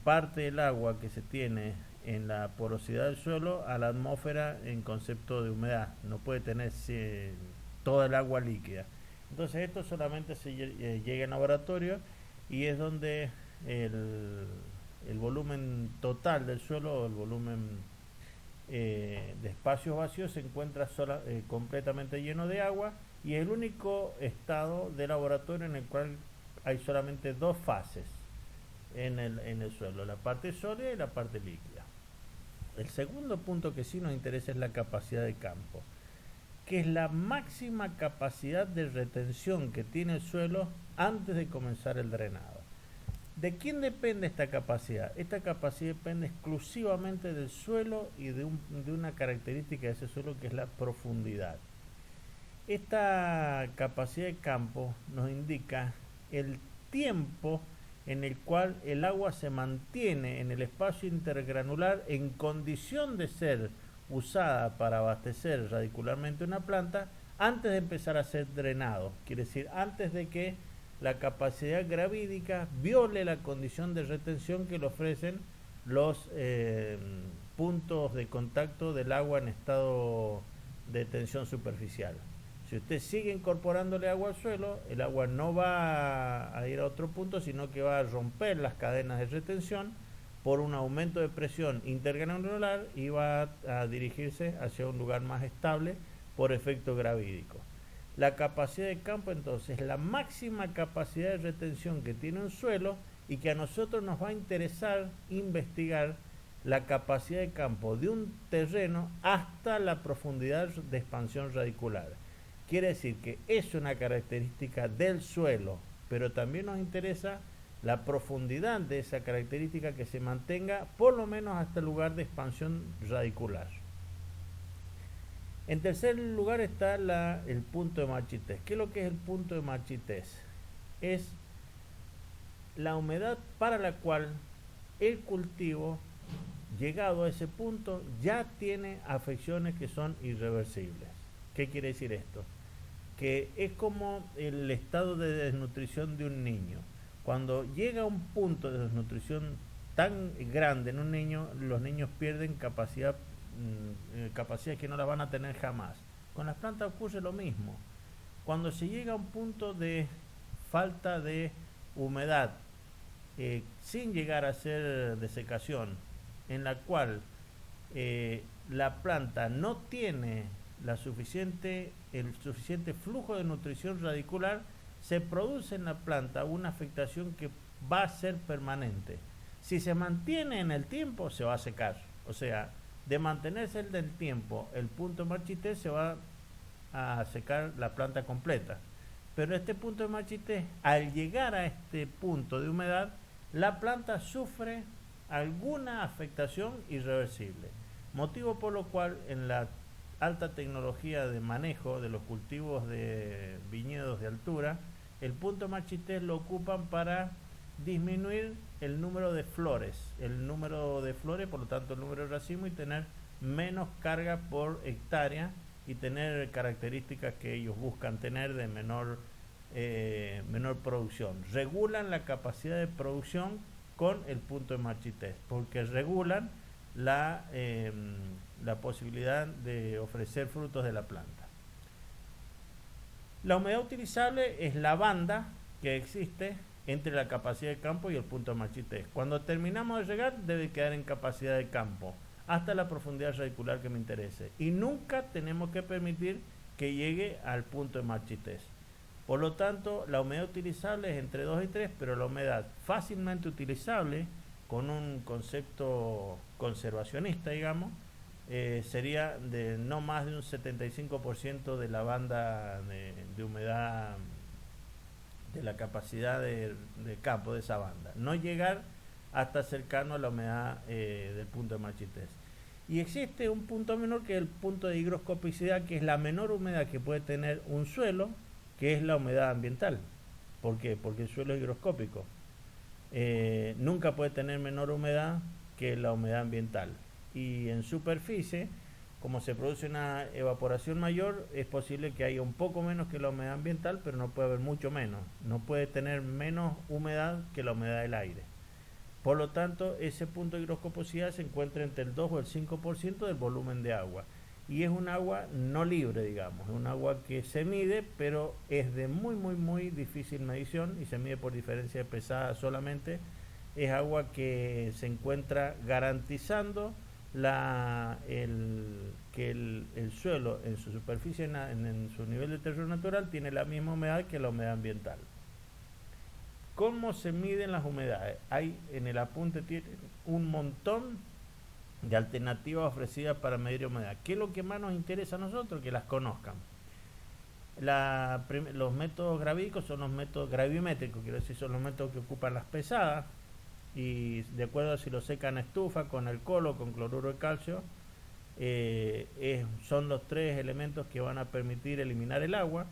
parte del agua que se tiene en la porosidad del suelo a la atmósfera en concepto de humedad. No puede tener toda el agua líquida. Entonces esto solamente se llega en laboratorio, y es donde el volumen total del suelo, o el volumen de espacios vacíos, se encuentra completamente lleno de agua, y el único estado de laboratorio en el cual hay solamente 2 fases en el suelo, la parte sólida y la parte líquida. El segundo punto que sí nos interesa es la capacidad de campo, que es la máxima capacidad de retención que tiene el suelo antes de comenzar el drenado. ¿De quién depende esta capacidad? Esta capacidad depende exclusivamente del suelo y de una característica de ese suelo, que es la profundidad. Esta capacidad de campo nos indica el tiempo en el cual el agua se mantiene en el espacio intergranular en condición de ser usada para abastecer radicularmente una planta antes de empezar a ser drenado. Quiere decir, antes de que la capacidad gravídica viole la condición de retención que le ofrecen los puntos de contacto del agua en estado de tensión superficial. Si usted sigue incorporándole agua al suelo, el agua no va a ir a otro punto, sino que va a romper las cadenas de retención por un aumento de presión intergranular, y va a dirigirse hacia un lugar más estable por efecto gravídico. La capacidad de campo, entonces, es la máxima capacidad de retención que tiene un suelo, y que a nosotros nos va a interesar investigar la capacidad de campo de un terreno hasta la profundidad de expansión radicular. Quiere decir que es una característica del suelo, pero también nos interesa la profundidad de esa característica, que se mantenga por lo menos hasta el lugar de expansión radicular. En tercer lugar está el punto de marchitez. ¿Qué es lo que es el punto de marchitez? Es la humedad para la cual el cultivo, llegado a ese punto, ya tiene afecciones que son irreversibles. ¿Qué quiere decir esto? Que es como el estado de desnutrición de un niño. Cuando llega a un punto de desnutrición tan grande en un niño, los niños pierden capacidades que no las van a tener jamás. Con las plantas ocurre lo mismo. Cuando se llega a un punto de falta de humedad, sin llegar a ser desecación, en la cual la planta no tiene el suficiente flujo de nutrición radicular, se produce en la planta una afectación que va a ser permanente. Si se mantiene en el tiempo, se va a secar. O sea, de mantenerse en el tiempo, el punto de marchitez, se va a secar la planta completa. Pero este punto de marchitez, al llegar a este punto de humedad, la planta sufre alguna afectación irreversible. Motivo por lo cual en la alta tecnología de manejo de los cultivos de viñedos de altura, el punto de marchitez lo ocupan para disminuir el número de flores, por lo tanto el número de racimo, y tener menos carga por hectárea, y tener características que ellos buscan tener de menor menor producción. Regulan la capacidad de producción con el punto de marchitez, porque regulan la posibilidad de ofrecer frutos de la planta. La humedad utilizable es la banda que existe entre la capacidad de campo y el punto de marchitez. Cuando terminamos de regar, debe quedar en capacidad de campo hasta la profundidad radicular que me interese, y nunca tenemos que permitir que llegue al punto de marchitez. Por lo tanto, la humedad utilizable es entre 2 y 3, pero la humedad fácilmente utilizable, con un concepto conservacionista, digamos, sería de no más de un 75% de la banda de humedad, de la capacidad de campo de esa banda. No llegar hasta cercano a la humedad del punto de marchitez. Y existe un punto menor, que es el punto de higroscopicidad, que es la menor humedad que puede tener un suelo, que es la humedad ambiental. ¿Por qué? Porque el suelo es higroscópico. Nunca puede tener menor humedad que la humedad ambiental. Y en superficie, como se produce una evaporación mayor, es posible que haya un poco menos que la humedad ambiental, pero no puede haber mucho menos. No puede tener menos humedad que la humedad del aire. Por lo tanto, ese punto de higroscopicidad se encuentra entre el 2 o el 5% del volumen de agua. Y es un agua no libre, digamos. Es un agua que se mide, pero es de muy difícil medición y se mide por diferencia de pesada solamente. Es agua que se encuentra garantizando que el suelo en su superficie, en su nivel de terreno natural, tiene la misma humedad que la humedad ambiental. ¿Cómo se miden las humedades? Hay en el apunte, tiene un montón de alternativas ofrecidas para medir humedad. ¿Qué es lo que más nos interesa a nosotros? Que las conozcan. Los métodos gravídicos son los métodos gravimétricos, quiero decir, son los métodos que ocupan las pesadas, y de acuerdo a si lo secan a estufa, con alcohol o con cloruro de calcio, son los 3 elementos que van a permitir eliminar el agua.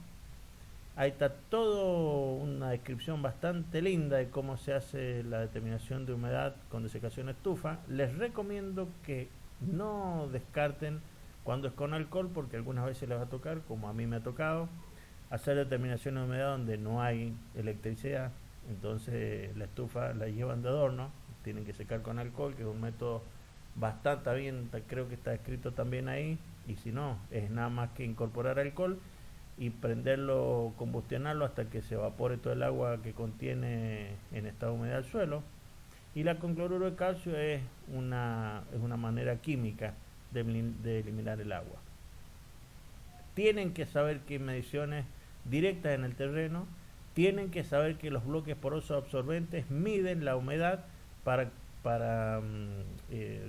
Ahí está todo una descripción bastante linda de cómo se hace la determinación de humedad con desecación estufa. Les recomiendo que no descarten cuando es con alcohol, porque algunas veces les va a tocar, como a mí me ha tocado, hacer determinación de humedad donde no hay electricidad. Entonces la estufa la llevan de adorno, tienen que secar con alcohol, que es un método bastante bien, creo que está escrito también ahí, y si no, es nada más que incorporar alcohol y prenderlo, combustionarlo hasta que se evapore todo el agua que contiene en esta humedad el suelo. Y la con cloruro de calcio es una manera química de eliminar el agua. Tienen que saber que mediciones directas en el terreno, tienen que saber que los bloques porosos absorbentes miden la humedad para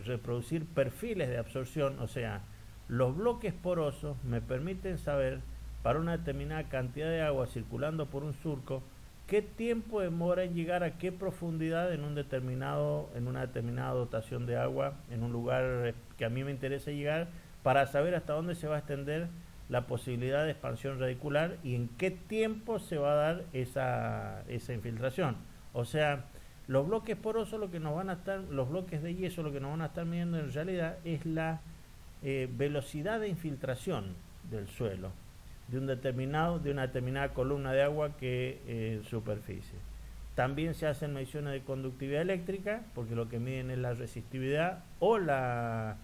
reproducir perfiles de absorción. O sea, los bloques porosos me permiten saber, para una determinada cantidad de agua circulando por un surco, qué tiempo demora en llegar a qué profundidad en una determinada dotación de agua, en un lugar que a mí me interesa llegar, para saber hasta dónde se va a extender la posibilidad de expansión radicular y en qué tiempo se va a dar esa infiltración. O sea, los bloques porosos, los bloques de yeso, lo que nos van a estar midiendo en realidad es la velocidad de infiltración del suelo de una determinada columna de agua que superficie. También se hacen mediciones de conductividad eléctrica, porque lo que miden es la resistividad o la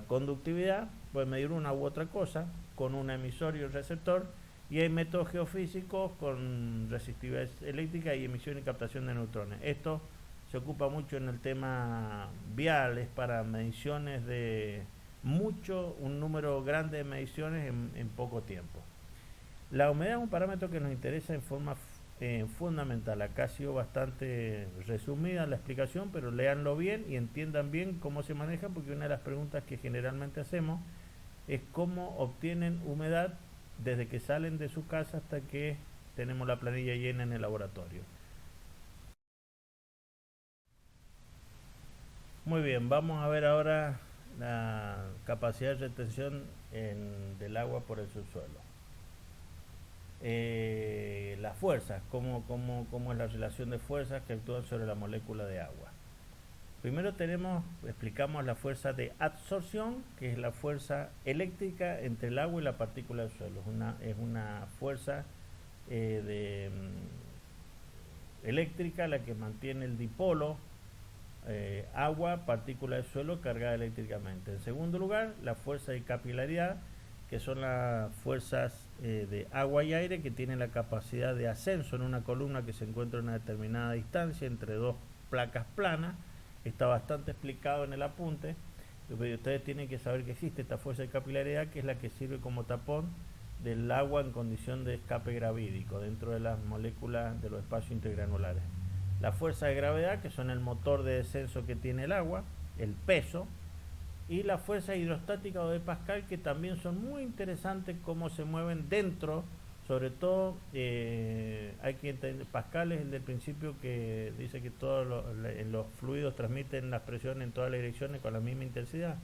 conductividad. Pueden medir una u otra cosa con un emisor y un receptor, y hay métodos geofísicos con resistividad eléctrica y emisión y captación de neutrones. Esto se ocupa mucho en el tema vial, es para mediciones de un número grande de mediciones en poco tiempo. La humedad es un parámetro que nos interesa en forma fundamental. Acá ha sido bastante resumida la explicación, pero léanlo bien y entiendan bien cómo se maneja, porque una de las preguntas que generalmente hacemos es cómo obtienen humedad desde que salen de su casa hasta que tenemos la planilla llena en el laboratorio. Muy bien, vamos a ver ahora la capacidad de retención del agua por el subsuelo. Las fuerzas, cómo es la relación de fuerzas que actúan sobre la molécula de agua. Primero explicamos la fuerza de absorción, que es la fuerza eléctrica entre el agua y la partícula del suelo. Es una fuerza eléctrica, la que mantiene el dipolo agua, partícula de suelo cargada eléctricamente. En segundo lugar, la fuerza de capilaridad, que son las fuerzas de agua y aire que tienen la capacidad de ascenso en una columna que se encuentra a una determinada distancia entre dos placas planas. Está bastante explicado en el apunte. Ustedes tienen que saber que existe esta fuerza de capilaridad, que es la que sirve como tapón del agua en condición de escape gravídico dentro de las moléculas de los espacios intergranulares. La fuerza de gravedad, que son el motor de descenso que tiene el agua, el peso, y la fuerza hidrostática o de Pascal, que también son muy interesantes cómo se mueven dentro, sobre todo hay que entender, Pascal es el del principio que dice que todos los fluidos transmiten las presiones en todas las direcciones con la misma intensidad.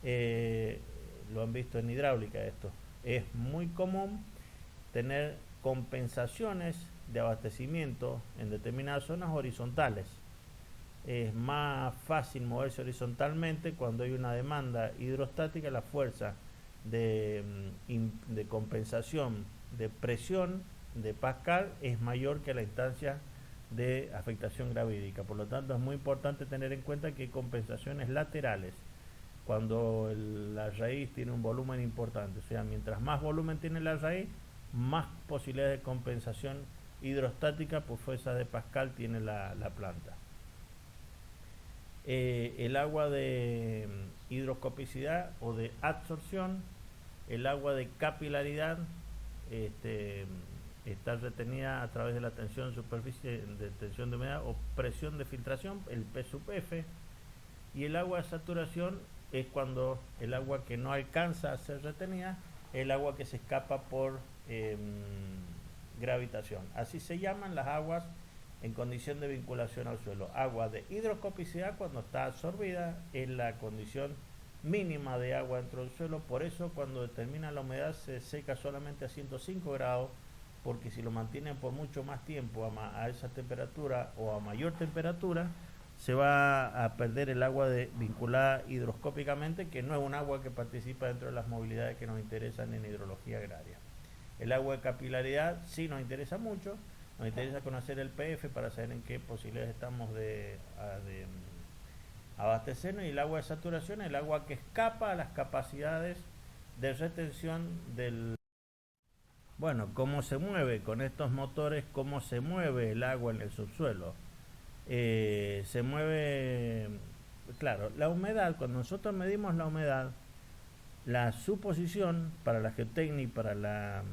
Lo han visto en hidráulica esto. Es muy común tener compensaciones de abastecimiento en determinadas zonas horizontales. Es más fácil moverse horizontalmente cuando hay una demanda hidrostática. La fuerza de compensación de presión de Pascal es mayor que la instancia de afectación gravídica. Por lo tanto, es muy importante tener en cuenta que hay compensaciones laterales cuando la raíz tiene un volumen importante. O sea, mientras más volumen tiene la raíz, más posibilidades de compensación hidrostática por fuerza de Pascal tiene la planta. El agua de hidroscopicidad o de absorción, el agua de capilaridad está retenida a través de la tensión de superficie, de tensión de humedad o presión de filtración, el P sub F, y el agua de saturación es cuando el agua que no alcanza a ser retenida, el agua que se escapa por gravitación. Así se llaman las aguas en condición de vinculación al suelo. Agua de hidroscopicidad, cuando está absorbida, es la condición mínima de agua dentro del suelo. Por eso cuando determina la humedad se seca solamente a 105 grados, porque si lo mantienen por mucho más tiempo a esa temperatura o a mayor temperatura, se va a perder el agua vinculada hidroscópicamente, que no es un agua que participa dentro de las movilidades que nos interesan en hidrología agraria. El agua de capilaridad sí nos interesa mucho. Nos interesa conocer el PF para saber en qué posibilidades estamos de abastecernos, y el agua de saturación, el agua que escapa a las capacidades de retención del... Bueno, ¿cómo se mueve con estos motores? ¿Cómo se mueve el agua en el subsuelo? Se mueve, claro, la humedad. Cuando nosotros medimos la humedad, la suposición para la geotecnia y para la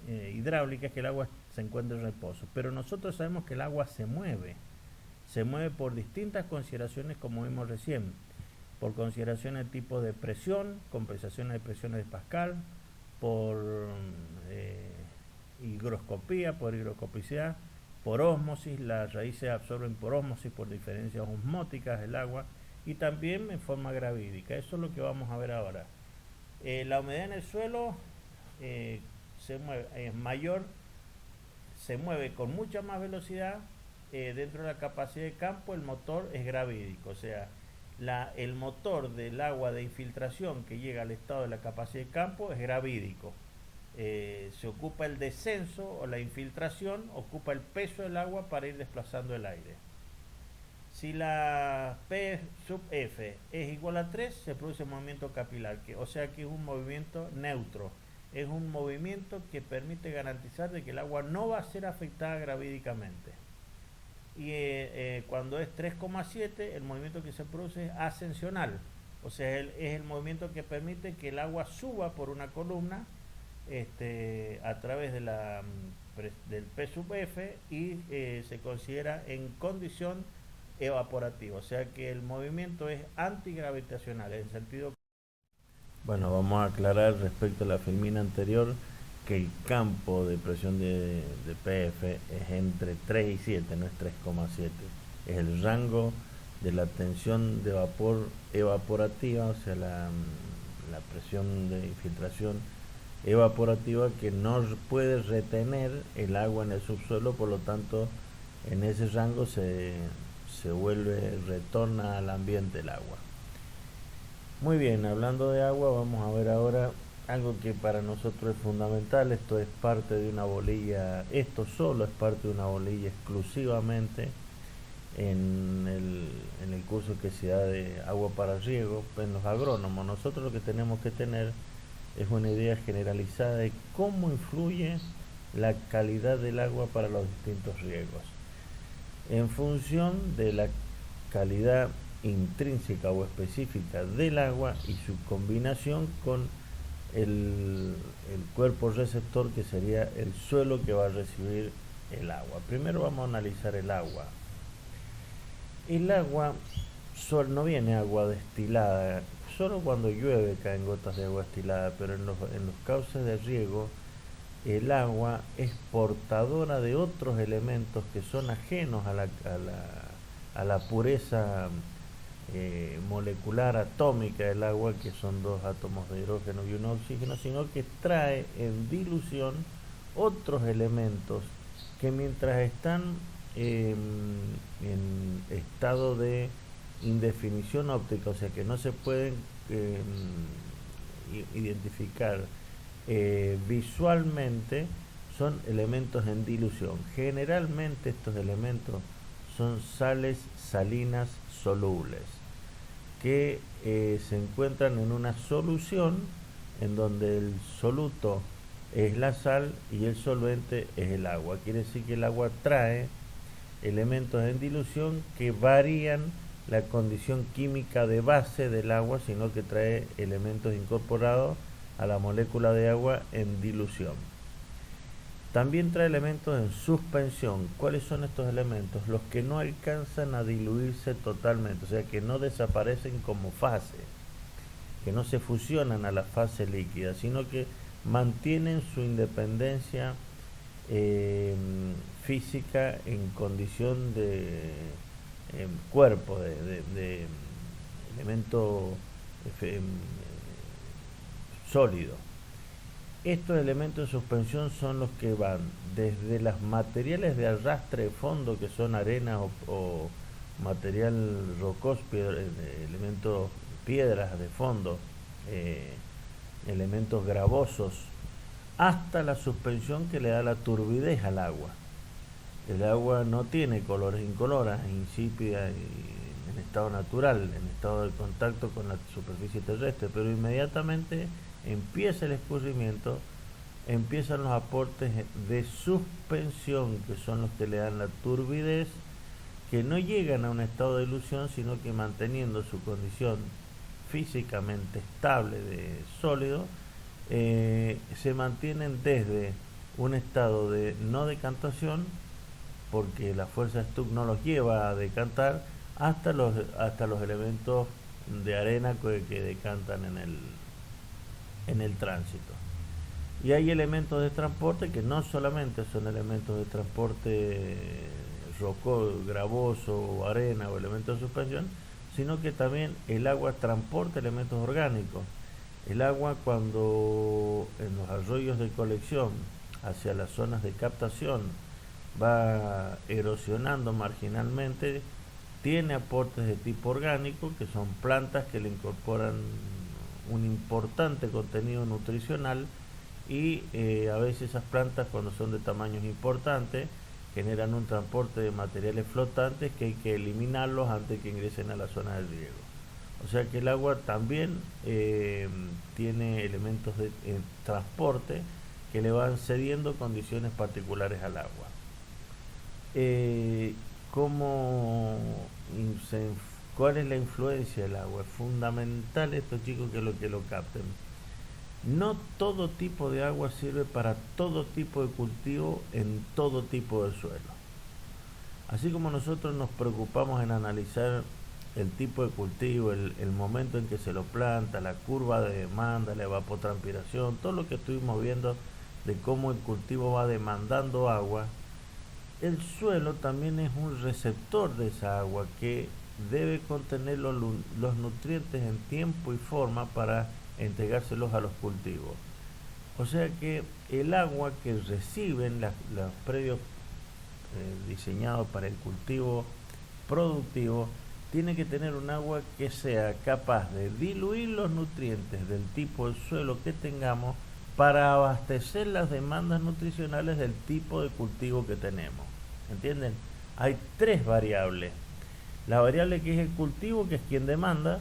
hidráulica es que el agua se encuentra en reposo, pero nosotros sabemos que el agua se mueve por distintas consideraciones, como vimos recién, por consideraciones de tipo de presión, compensaciones de presiones de Pascal, por higroscopía, por higroscopicidad, por ósmosis. Las raíces absorben por ósmosis, por diferencias osmóticas del agua, y también en forma gravídica. Eso es lo que vamos a ver ahora. La humedad en el suelo se mueve con mucha más velocidad. Dentro de la capacidad de campo, el motor es gravídico, o sea, el motor del agua de infiltración que llega al estado de la capacidad de campo es gravídico. Se ocupa el descenso o la infiltración, ocupa el peso del agua para ir desplazando el aire. Si la P sub F es igual a 3, se produce movimiento capilar, o sea que es un movimiento neutro. Es un movimiento que permite garantizar de que el agua no va a ser afectada gravídicamente. Y cuando es 3,7, el movimiento que se produce es ascensional, o sea, es el movimiento que permite que el agua suba por una columna a través de del P sub F, y se considera en condición evaporativa, o sea que el movimiento es antigravitacional en sentido. Bueno, vamos a aclarar respecto a la filmina anterior que el campo de presión de PF es entre 3 y 7, no es 3,7. Es el rango de la tensión de vapor evaporativa, o sea, la presión de infiltración evaporativa, que no puede retener el agua en el subsuelo. Por lo tanto, en ese rango retorna al ambiente el agua. Muy bien, hablando de agua, vamos a ver ahora algo que para nosotros es fundamental. Esto es parte de una bolilla, esto solo es parte de una bolilla exclusivamente en el curso que se da de agua para riego en los agrónomos. Nosotros lo que tenemos que tener es una idea generalizada de cómo influye la calidad del agua para los distintos riegos. En función de la calidad intrínseca o específica del agua y su combinación con el cuerpo receptor, que sería el suelo que va a recibir el agua. Primero vamos a analizar el agua. El agua no viene agua destilada, solo cuando llueve caen gotas de agua destilada, pero en los cauces de riego el agua es portadora de otros elementos que son ajenos a la pureza molecular atómica del agua, que son dos átomos de hidrógeno y un oxígeno, sino que trae en dilución otros elementos que mientras están en estado de indefinición óptica, o sea que no se pueden identificar visualmente, son elementos en dilución. Generalmente estos elementos son sales salinas solubles que se encuentran en una solución en donde el soluto es la sal y el solvente es el agua. Quiere decir que el agua trae elementos en dilución que varían la condición química de base del agua, sino que trae elementos incorporados a la molécula de agua en dilución. También trae elementos en suspensión. ¿Cuáles son estos elementos? Los que no alcanzan a diluirse totalmente, o sea que no desaparecen como fase, que no se fusionan a la fase líquida, sino que mantienen su independencia física en condición de cuerpo, de elemento sólido. Estos elementos de suspensión son los que van desde los materiales de arrastre de fondo, que son arena o material rocoso, elementos, piedras de fondo, elementos gravosos, hasta la suspensión que le da la turbidez al agua. El agua no tiene colores incoloras, es insípida en estado natural, en estado de contacto con la superficie terrestre, pero inmediatamente empieza el escurrimiento, empiezan los aportes de suspensión, que son los que le dan la turbidez, que no llegan a un estado de dilución, sino que manteniendo su condición físicamente estable de sólido, se mantienen desde un estado de no decantación, porque la fuerza Stuck no los lleva a decantar, hasta los elementos de arena que decantan en el tránsito. Y hay elementos de transporte que no solamente son elementos de transporte rocoso, gravoso o arena o elementos de suspensión, sino que también el agua transporta elementos orgánicos. El agua, cuando en los arroyos de colección hacia las zonas de captación va erosionando marginalmente, tiene aportes de tipo orgánico, que son plantas que le incorporan un importante contenido nutricional, y a veces esas plantas, cuando son de tamaños importantes, generan un transporte de materiales flotantes que hay que eliminarlos antes que ingresen a la zona del riego. O sea que el agua también tiene elementos de transporte que le van cediendo condiciones particulares al agua. ¿Cuál es la influencia del agua? Es fundamental esto, chicos, que lo capten. No todo tipo de agua sirve para todo tipo de cultivo en todo tipo de suelo. Así como nosotros nos preocupamos en analizar el tipo de cultivo, el momento en que se lo planta, la curva de demanda, la evapotranspiración, todo lo que estuvimos viendo de cómo el cultivo va demandando agua, el suelo también es un receptor de esa agua que debe contener los nutrientes en tiempo y forma para entregárselos a los cultivos. O sea que el agua que reciben los predios diseñados para el cultivo productivo tiene que tener un agua que sea capaz de diluir los nutrientes del tipo de suelo que tengamos para abastecer las demandas nutricionales del tipo de cultivo que tenemos. ¿Entienden? Hay tres variables. La variable que es el cultivo, que es quien demanda,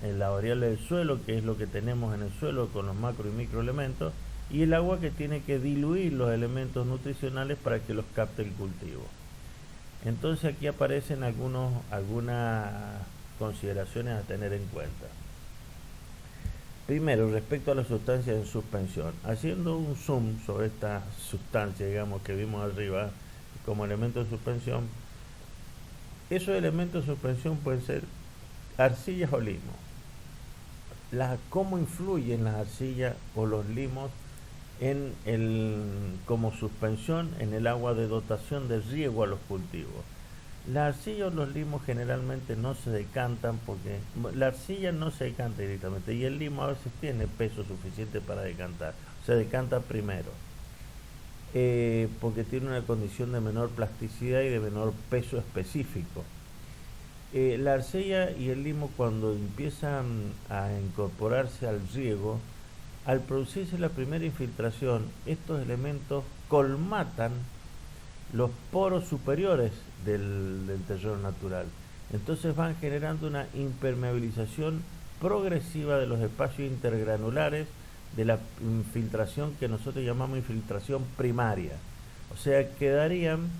la variable del suelo, que es lo que tenemos en el suelo con los macro y microelementos, y el agua, que tiene que diluir los elementos nutricionales para que los capte el cultivo. Entonces aquí aparecen algunas consideraciones a tener en cuenta. Primero, respecto a las sustancias en suspensión, haciendo un zoom sobre esta sustancia, digamos, que vimos arriba como elemento de suspensión, esos elementos de suspensión pueden ser arcillas o limos. ¿Cómo influyen las arcillas o los limos como suspensión en el agua de dotación de riego a los cultivos? Las arcillas o los limos generalmente no se decantan, porque la arcilla no se decanta directamente y el limo a veces tiene peso suficiente para decantar. Se decanta primero porque tiene una condición de menor plasticidad y de menor peso específico. La arcilla y el limo, cuando empiezan a incorporarse al riego, al producirse la primera infiltración, estos elementos colmatan los poros superiores del terreno natural. Entonces van generando una impermeabilización progresiva de los espacios intergranulares de la infiltración que nosotros llamamos infiltración primaria. O sea, quedarían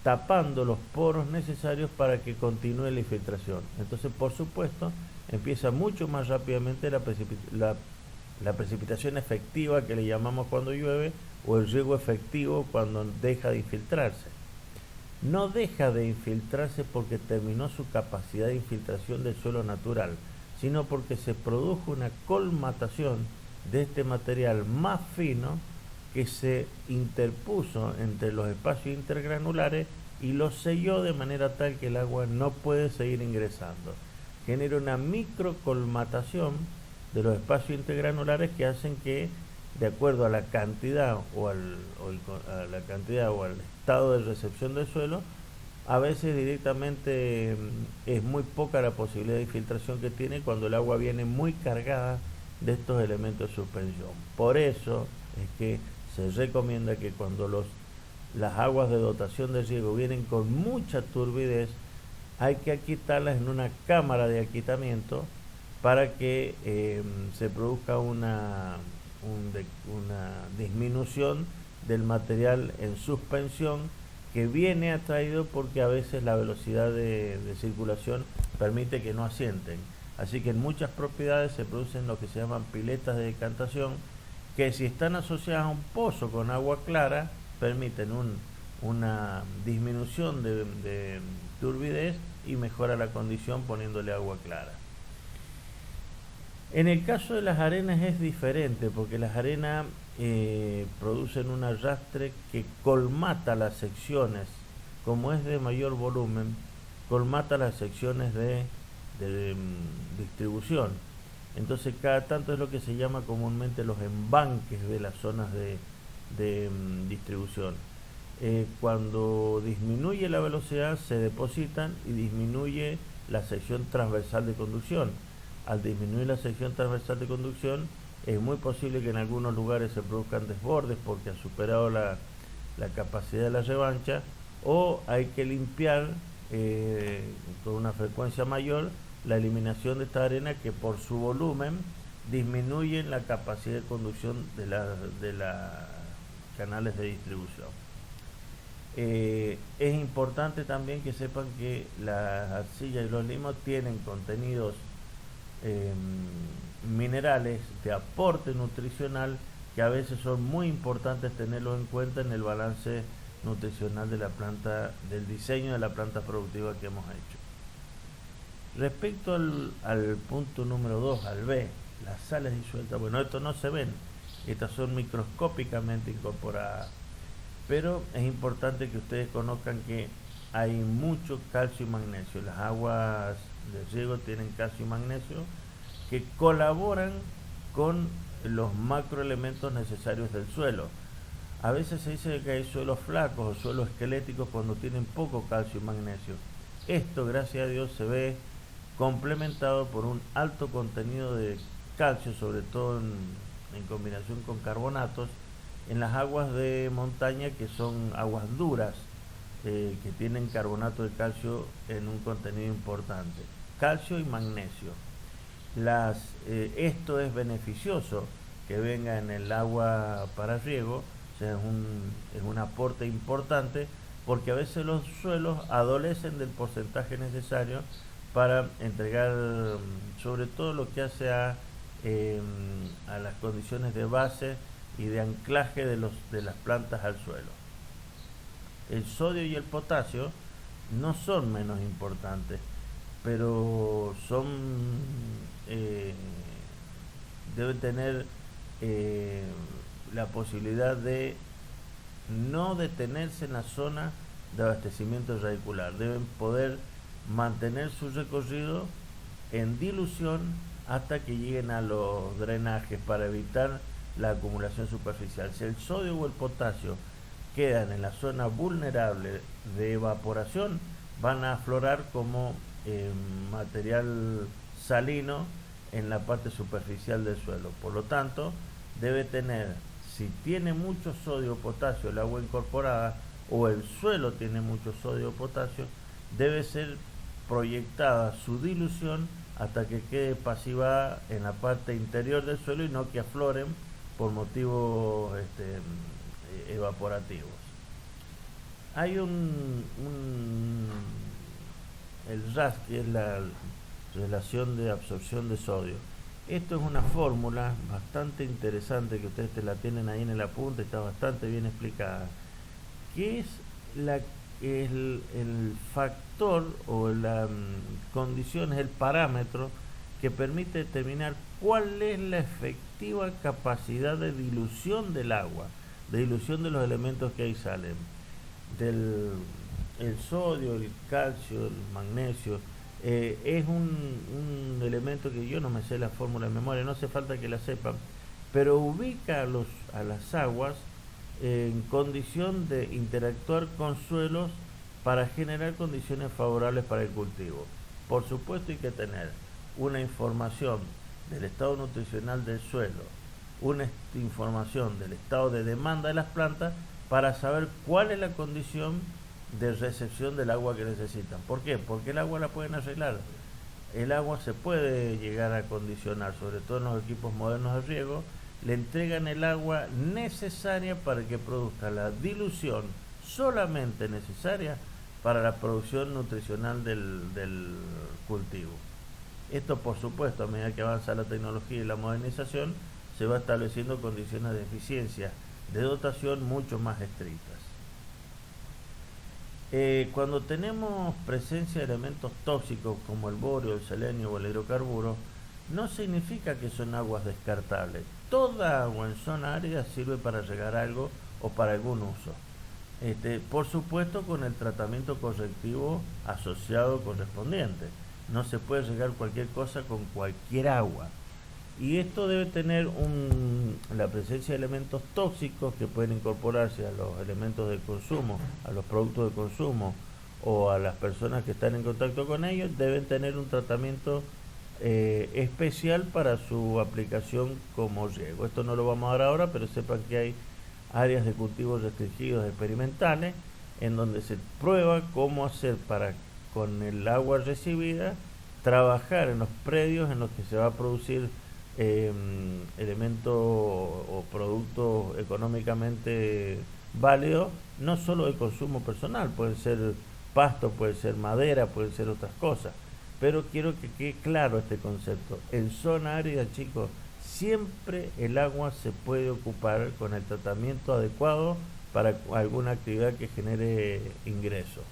tapando los poros necesarios para que continúe la infiltración. Entonces, por supuesto, empieza mucho más rápidamente la precipitación efectiva, que le llamamos cuando llueve, o el riego efectivo cuando deja de infiltrarse. No deja de infiltrarse porque terminó su capacidad de infiltración del suelo natural, sino porque se produjo una colmatación de este material más fino que se interpuso entre los espacios intergranulares y los selló de manera tal que el agua no puede seguir ingresando. Genera una microcolmatación de los espacios intergranulares que hacen que, de acuerdo a la cantidad o al estado de recepción del suelo, a veces directamente es muy poca la posibilidad de infiltración que tiene cuando el agua viene muy cargada de estos elementos de suspensión. Por eso es que se recomienda que cuando las aguas de dotación de riego vienen con mucha turbidez, hay que aquitarlas en una cámara de aquitamiento para que se produzca una disminución del material en suspensión que viene atraído porque a veces la velocidad de circulación permite que no asienten. Así que en muchas propiedades se producen lo que se llaman piletas de decantación, que si están asociadas a un pozo con agua clara, permiten una disminución de turbidez y mejora la condición poniéndole agua clara. En el caso de las arenas es diferente, porque las arenas producen un arrastre que colmata las secciones, como es de mayor volumen, colmata las secciones de distribución. Entonces cada tanto es lo que se llama comúnmente los embanques de las zonas de distribución. Cuando disminuye la velocidad se depositan y disminuye la sección transversal de conducción. Al disminuir la sección transversal de conducción, es muy posible que en algunos lugares se produzcan desbordes porque ha superado la capacidad de la revancha, o hay que limpiar con una frecuencia mayor la eliminación de esta arena, que por su volumen disminuyen la capacidad de conducción de los canales de distribución. Es importante también que sepan que las arcillas y los limos tienen contenidos minerales de aporte nutricional que a veces son muy importantes tenerlos en cuenta en el balance nutricional de la planta, del diseño de la planta productiva que hemos hecho. Respecto al punto número 2, al B, las sales disueltas, bueno, esto no se ven, estas son microscópicamente incorporadas, pero es importante que ustedes conozcan que hay mucho calcio y magnesio. Las aguas de riego tienen calcio y magnesio que colaboran con los macroelementos necesarios del suelo. A veces se dice que hay suelos flacos o suelos esqueléticos cuando tienen poco calcio y magnesio. esto, gracias a Dios, se ve complementado por un alto contenido de calcio, sobre todo en combinación con carbonatos, en las aguas de montaña, que son aguas duras, que tienen carbonato de calcio en un contenido importante, calcio y magnesio. Esto es beneficioso que venga en el agua para riego, o sea, es un aporte importante, porque a veces los suelos adolecen del porcentaje necesario para entregar, sobre todo lo que hace a las condiciones de base y de anclaje de las plantas al suelo. El sodio y el potasio no son menos importantes, pero deben tener la posibilidad de no detenerse en la zona de abastecimiento radicular. Deben poder mantener su recorrido en dilución hasta que lleguen a los drenajes para evitar la acumulación superficial. Si el sodio o el potasio quedan en la zona vulnerable de evaporación, van a aflorar como material salino en la parte superficial del suelo. Por lo tanto, debe tener, si tiene mucho sodio o potasio el agua incorporada, o el suelo tiene mucho sodio o potasio, debe ser proyectada su dilución hasta que quede pasivada en la parte interior del suelo y no que afloren por motivos evaporativos. Hay el RAS, que es la relación de absorción de sodio. Esto es una fórmula bastante interesante que ustedes la tienen ahí en el apunte, está bastante bien explicada, que es el factor o la condición, es el parámetro que permite determinar cuál es la efectiva capacidad de dilución del agua, de dilución de los elementos que ahí salen, el sodio, el calcio, el magnesio. Es un elemento que yo no me sé la fórmula de memoria, no hace falta que la sepan, pero ubica a las aguas en condición de interactuar con suelos para generar condiciones favorables para el cultivo. Por supuesto, hay que tener una información del estado nutricional del suelo, una información del estado de demanda de las plantas, para saber cuál es la condición de recepción del agua que necesitan. ¿Por qué? Porque el agua la pueden arreglar. El agua se puede llegar a condicionar, sobre todo en los equipos modernos de riego. Le entregan el agua necesaria para que produzca la dilución solamente necesaria para la producción nutricional del cultivo. Esto, por supuesto, a medida que avanza la tecnología y la modernización, se va estableciendo condiciones de eficiencia de dotación mucho más estrictas. Cuando tenemos presencia de elementos tóxicos como el borio, el selenio o el hidrocarburo, no significa que son aguas descartables. Toda agua en zona árida sirve para regar algo o para algún uso. Por supuesto, con el tratamiento correctivo asociado correspondiente. No se puede regar cualquier cosa con cualquier agua. Y esto debe tener la presencia de elementos tóxicos que pueden incorporarse a los elementos de consumo, a los productos de consumo o a las personas que están en contacto con ellos. Deben tener un tratamiento especial para su aplicación como riego. Esto no lo vamos a dar ahora, pero sepan que hay áreas de cultivos restringidos experimentales en donde se prueba cómo hacer para, con el agua recibida, trabajar en los predios en los que se va a producir elementos o productos económicamente válidos, no solo de consumo personal, pueden ser pasto, puede ser madera, pueden ser otras cosas, pero quiero que quede claro este concepto. En zona árida, chicos, siempre el agua se puede ocupar con el tratamiento adecuado para alguna actividad que genere ingresos.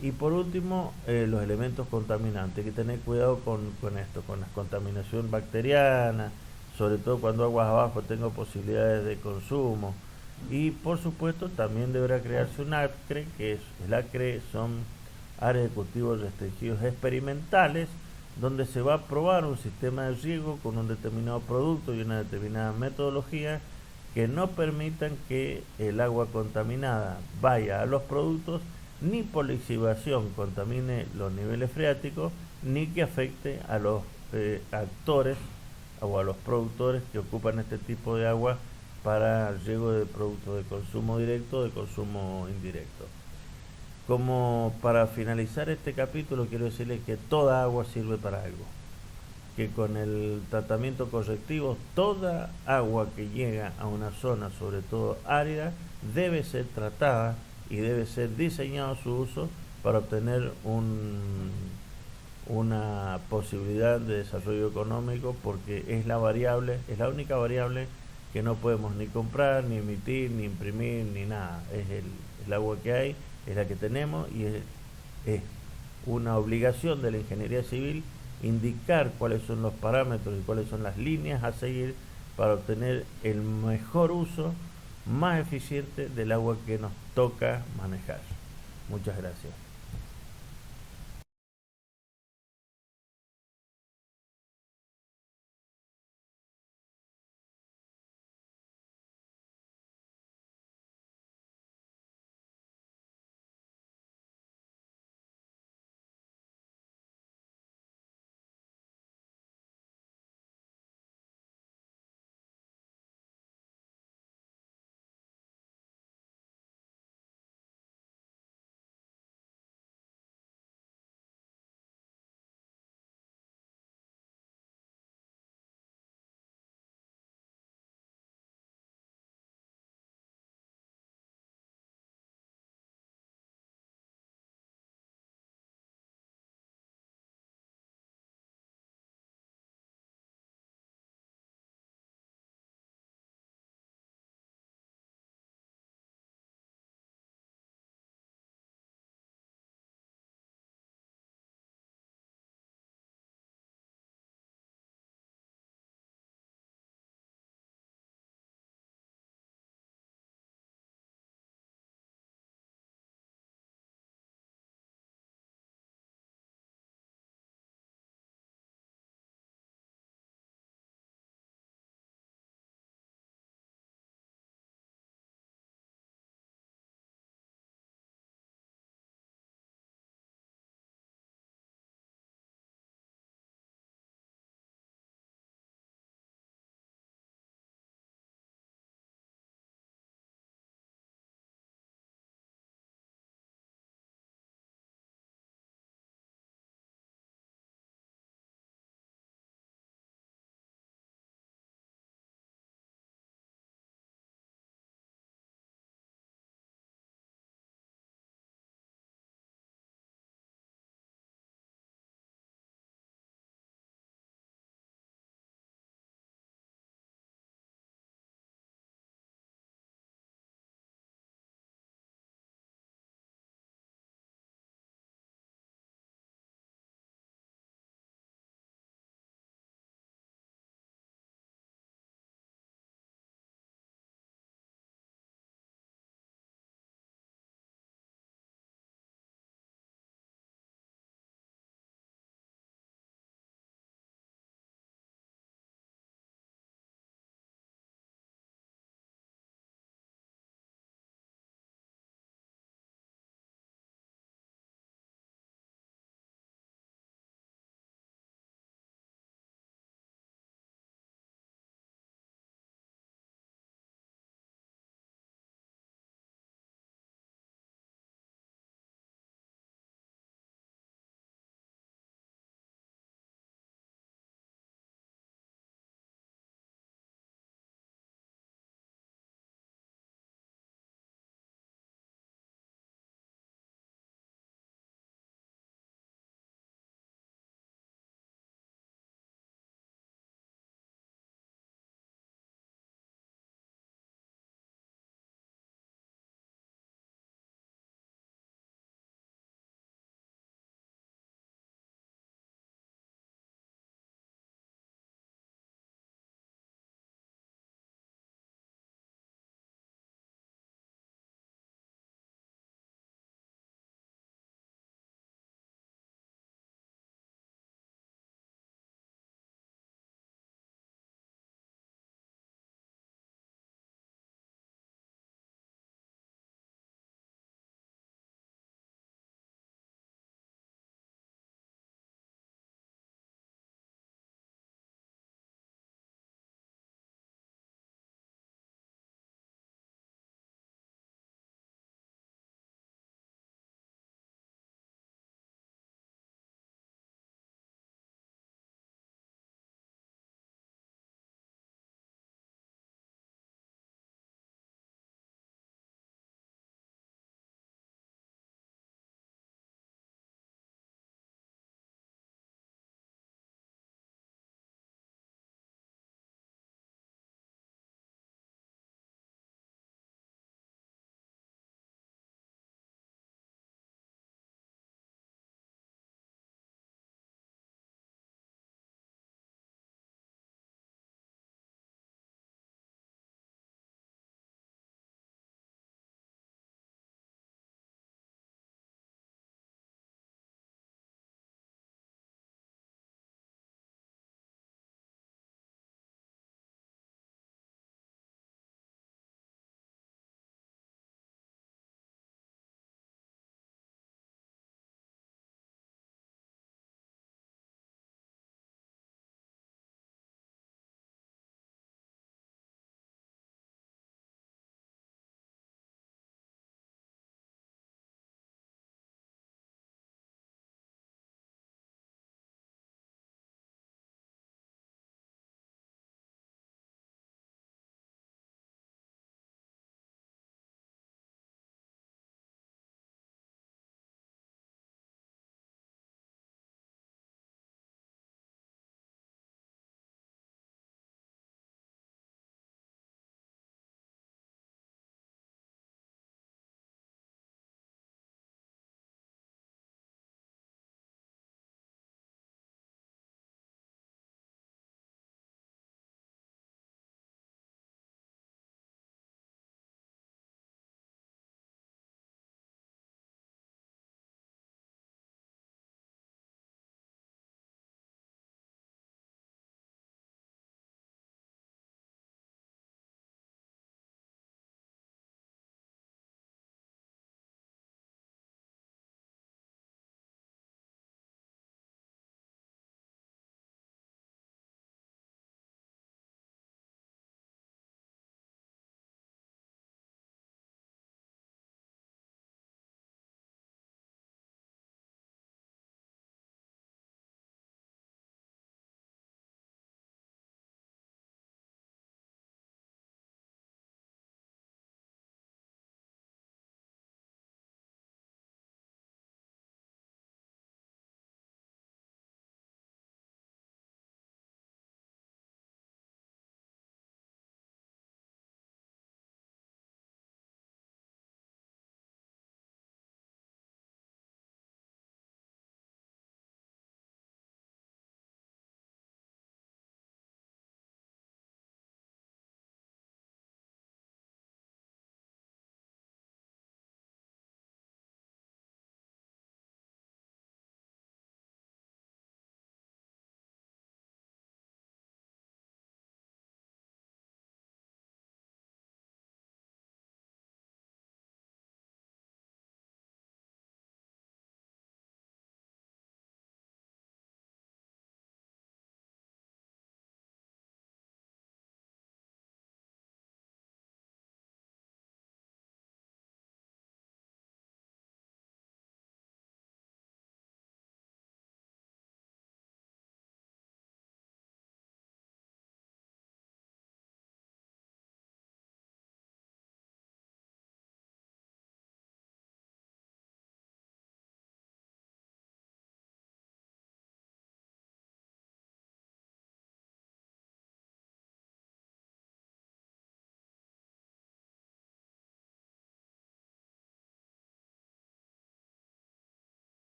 Y por último, los elementos contaminantes. Hay que tener cuidado con esto, con la contaminación bacteriana, sobre todo cuando aguas abajo tengo posibilidades de consumo. Y por supuesto también deberá crearse un ACRE, que el ACRE son áreas de cultivos restringidos experimentales, donde se va a probar un sistema de riego con un determinado producto y una determinada metodología que no permitan que el agua contaminada vaya a los productos ni por lixiviación contamine los niveles freáticos, ni que afecte a los actores o a los productores que ocupan este tipo de agua para riego de productos de consumo directo o de consumo indirecto. Como para finalizar este capítulo, quiero decirles que toda agua sirve para algo, que con el tratamiento correctivo toda agua que llega a una zona, sobre todo árida, debe ser tratada y debe ser diseñado su uso para obtener una posibilidad de desarrollo económico, porque es la única variable que no podemos ni comprar, ni emitir, ni imprimir, ni nada. Es el agua que hay, es la que tenemos, y es una obligación de la ingeniería civil indicar cuáles son los parámetros y cuáles son las líneas a seguir para obtener el mejor uso, más eficiente del agua que nos toca manejar. Muchas gracias.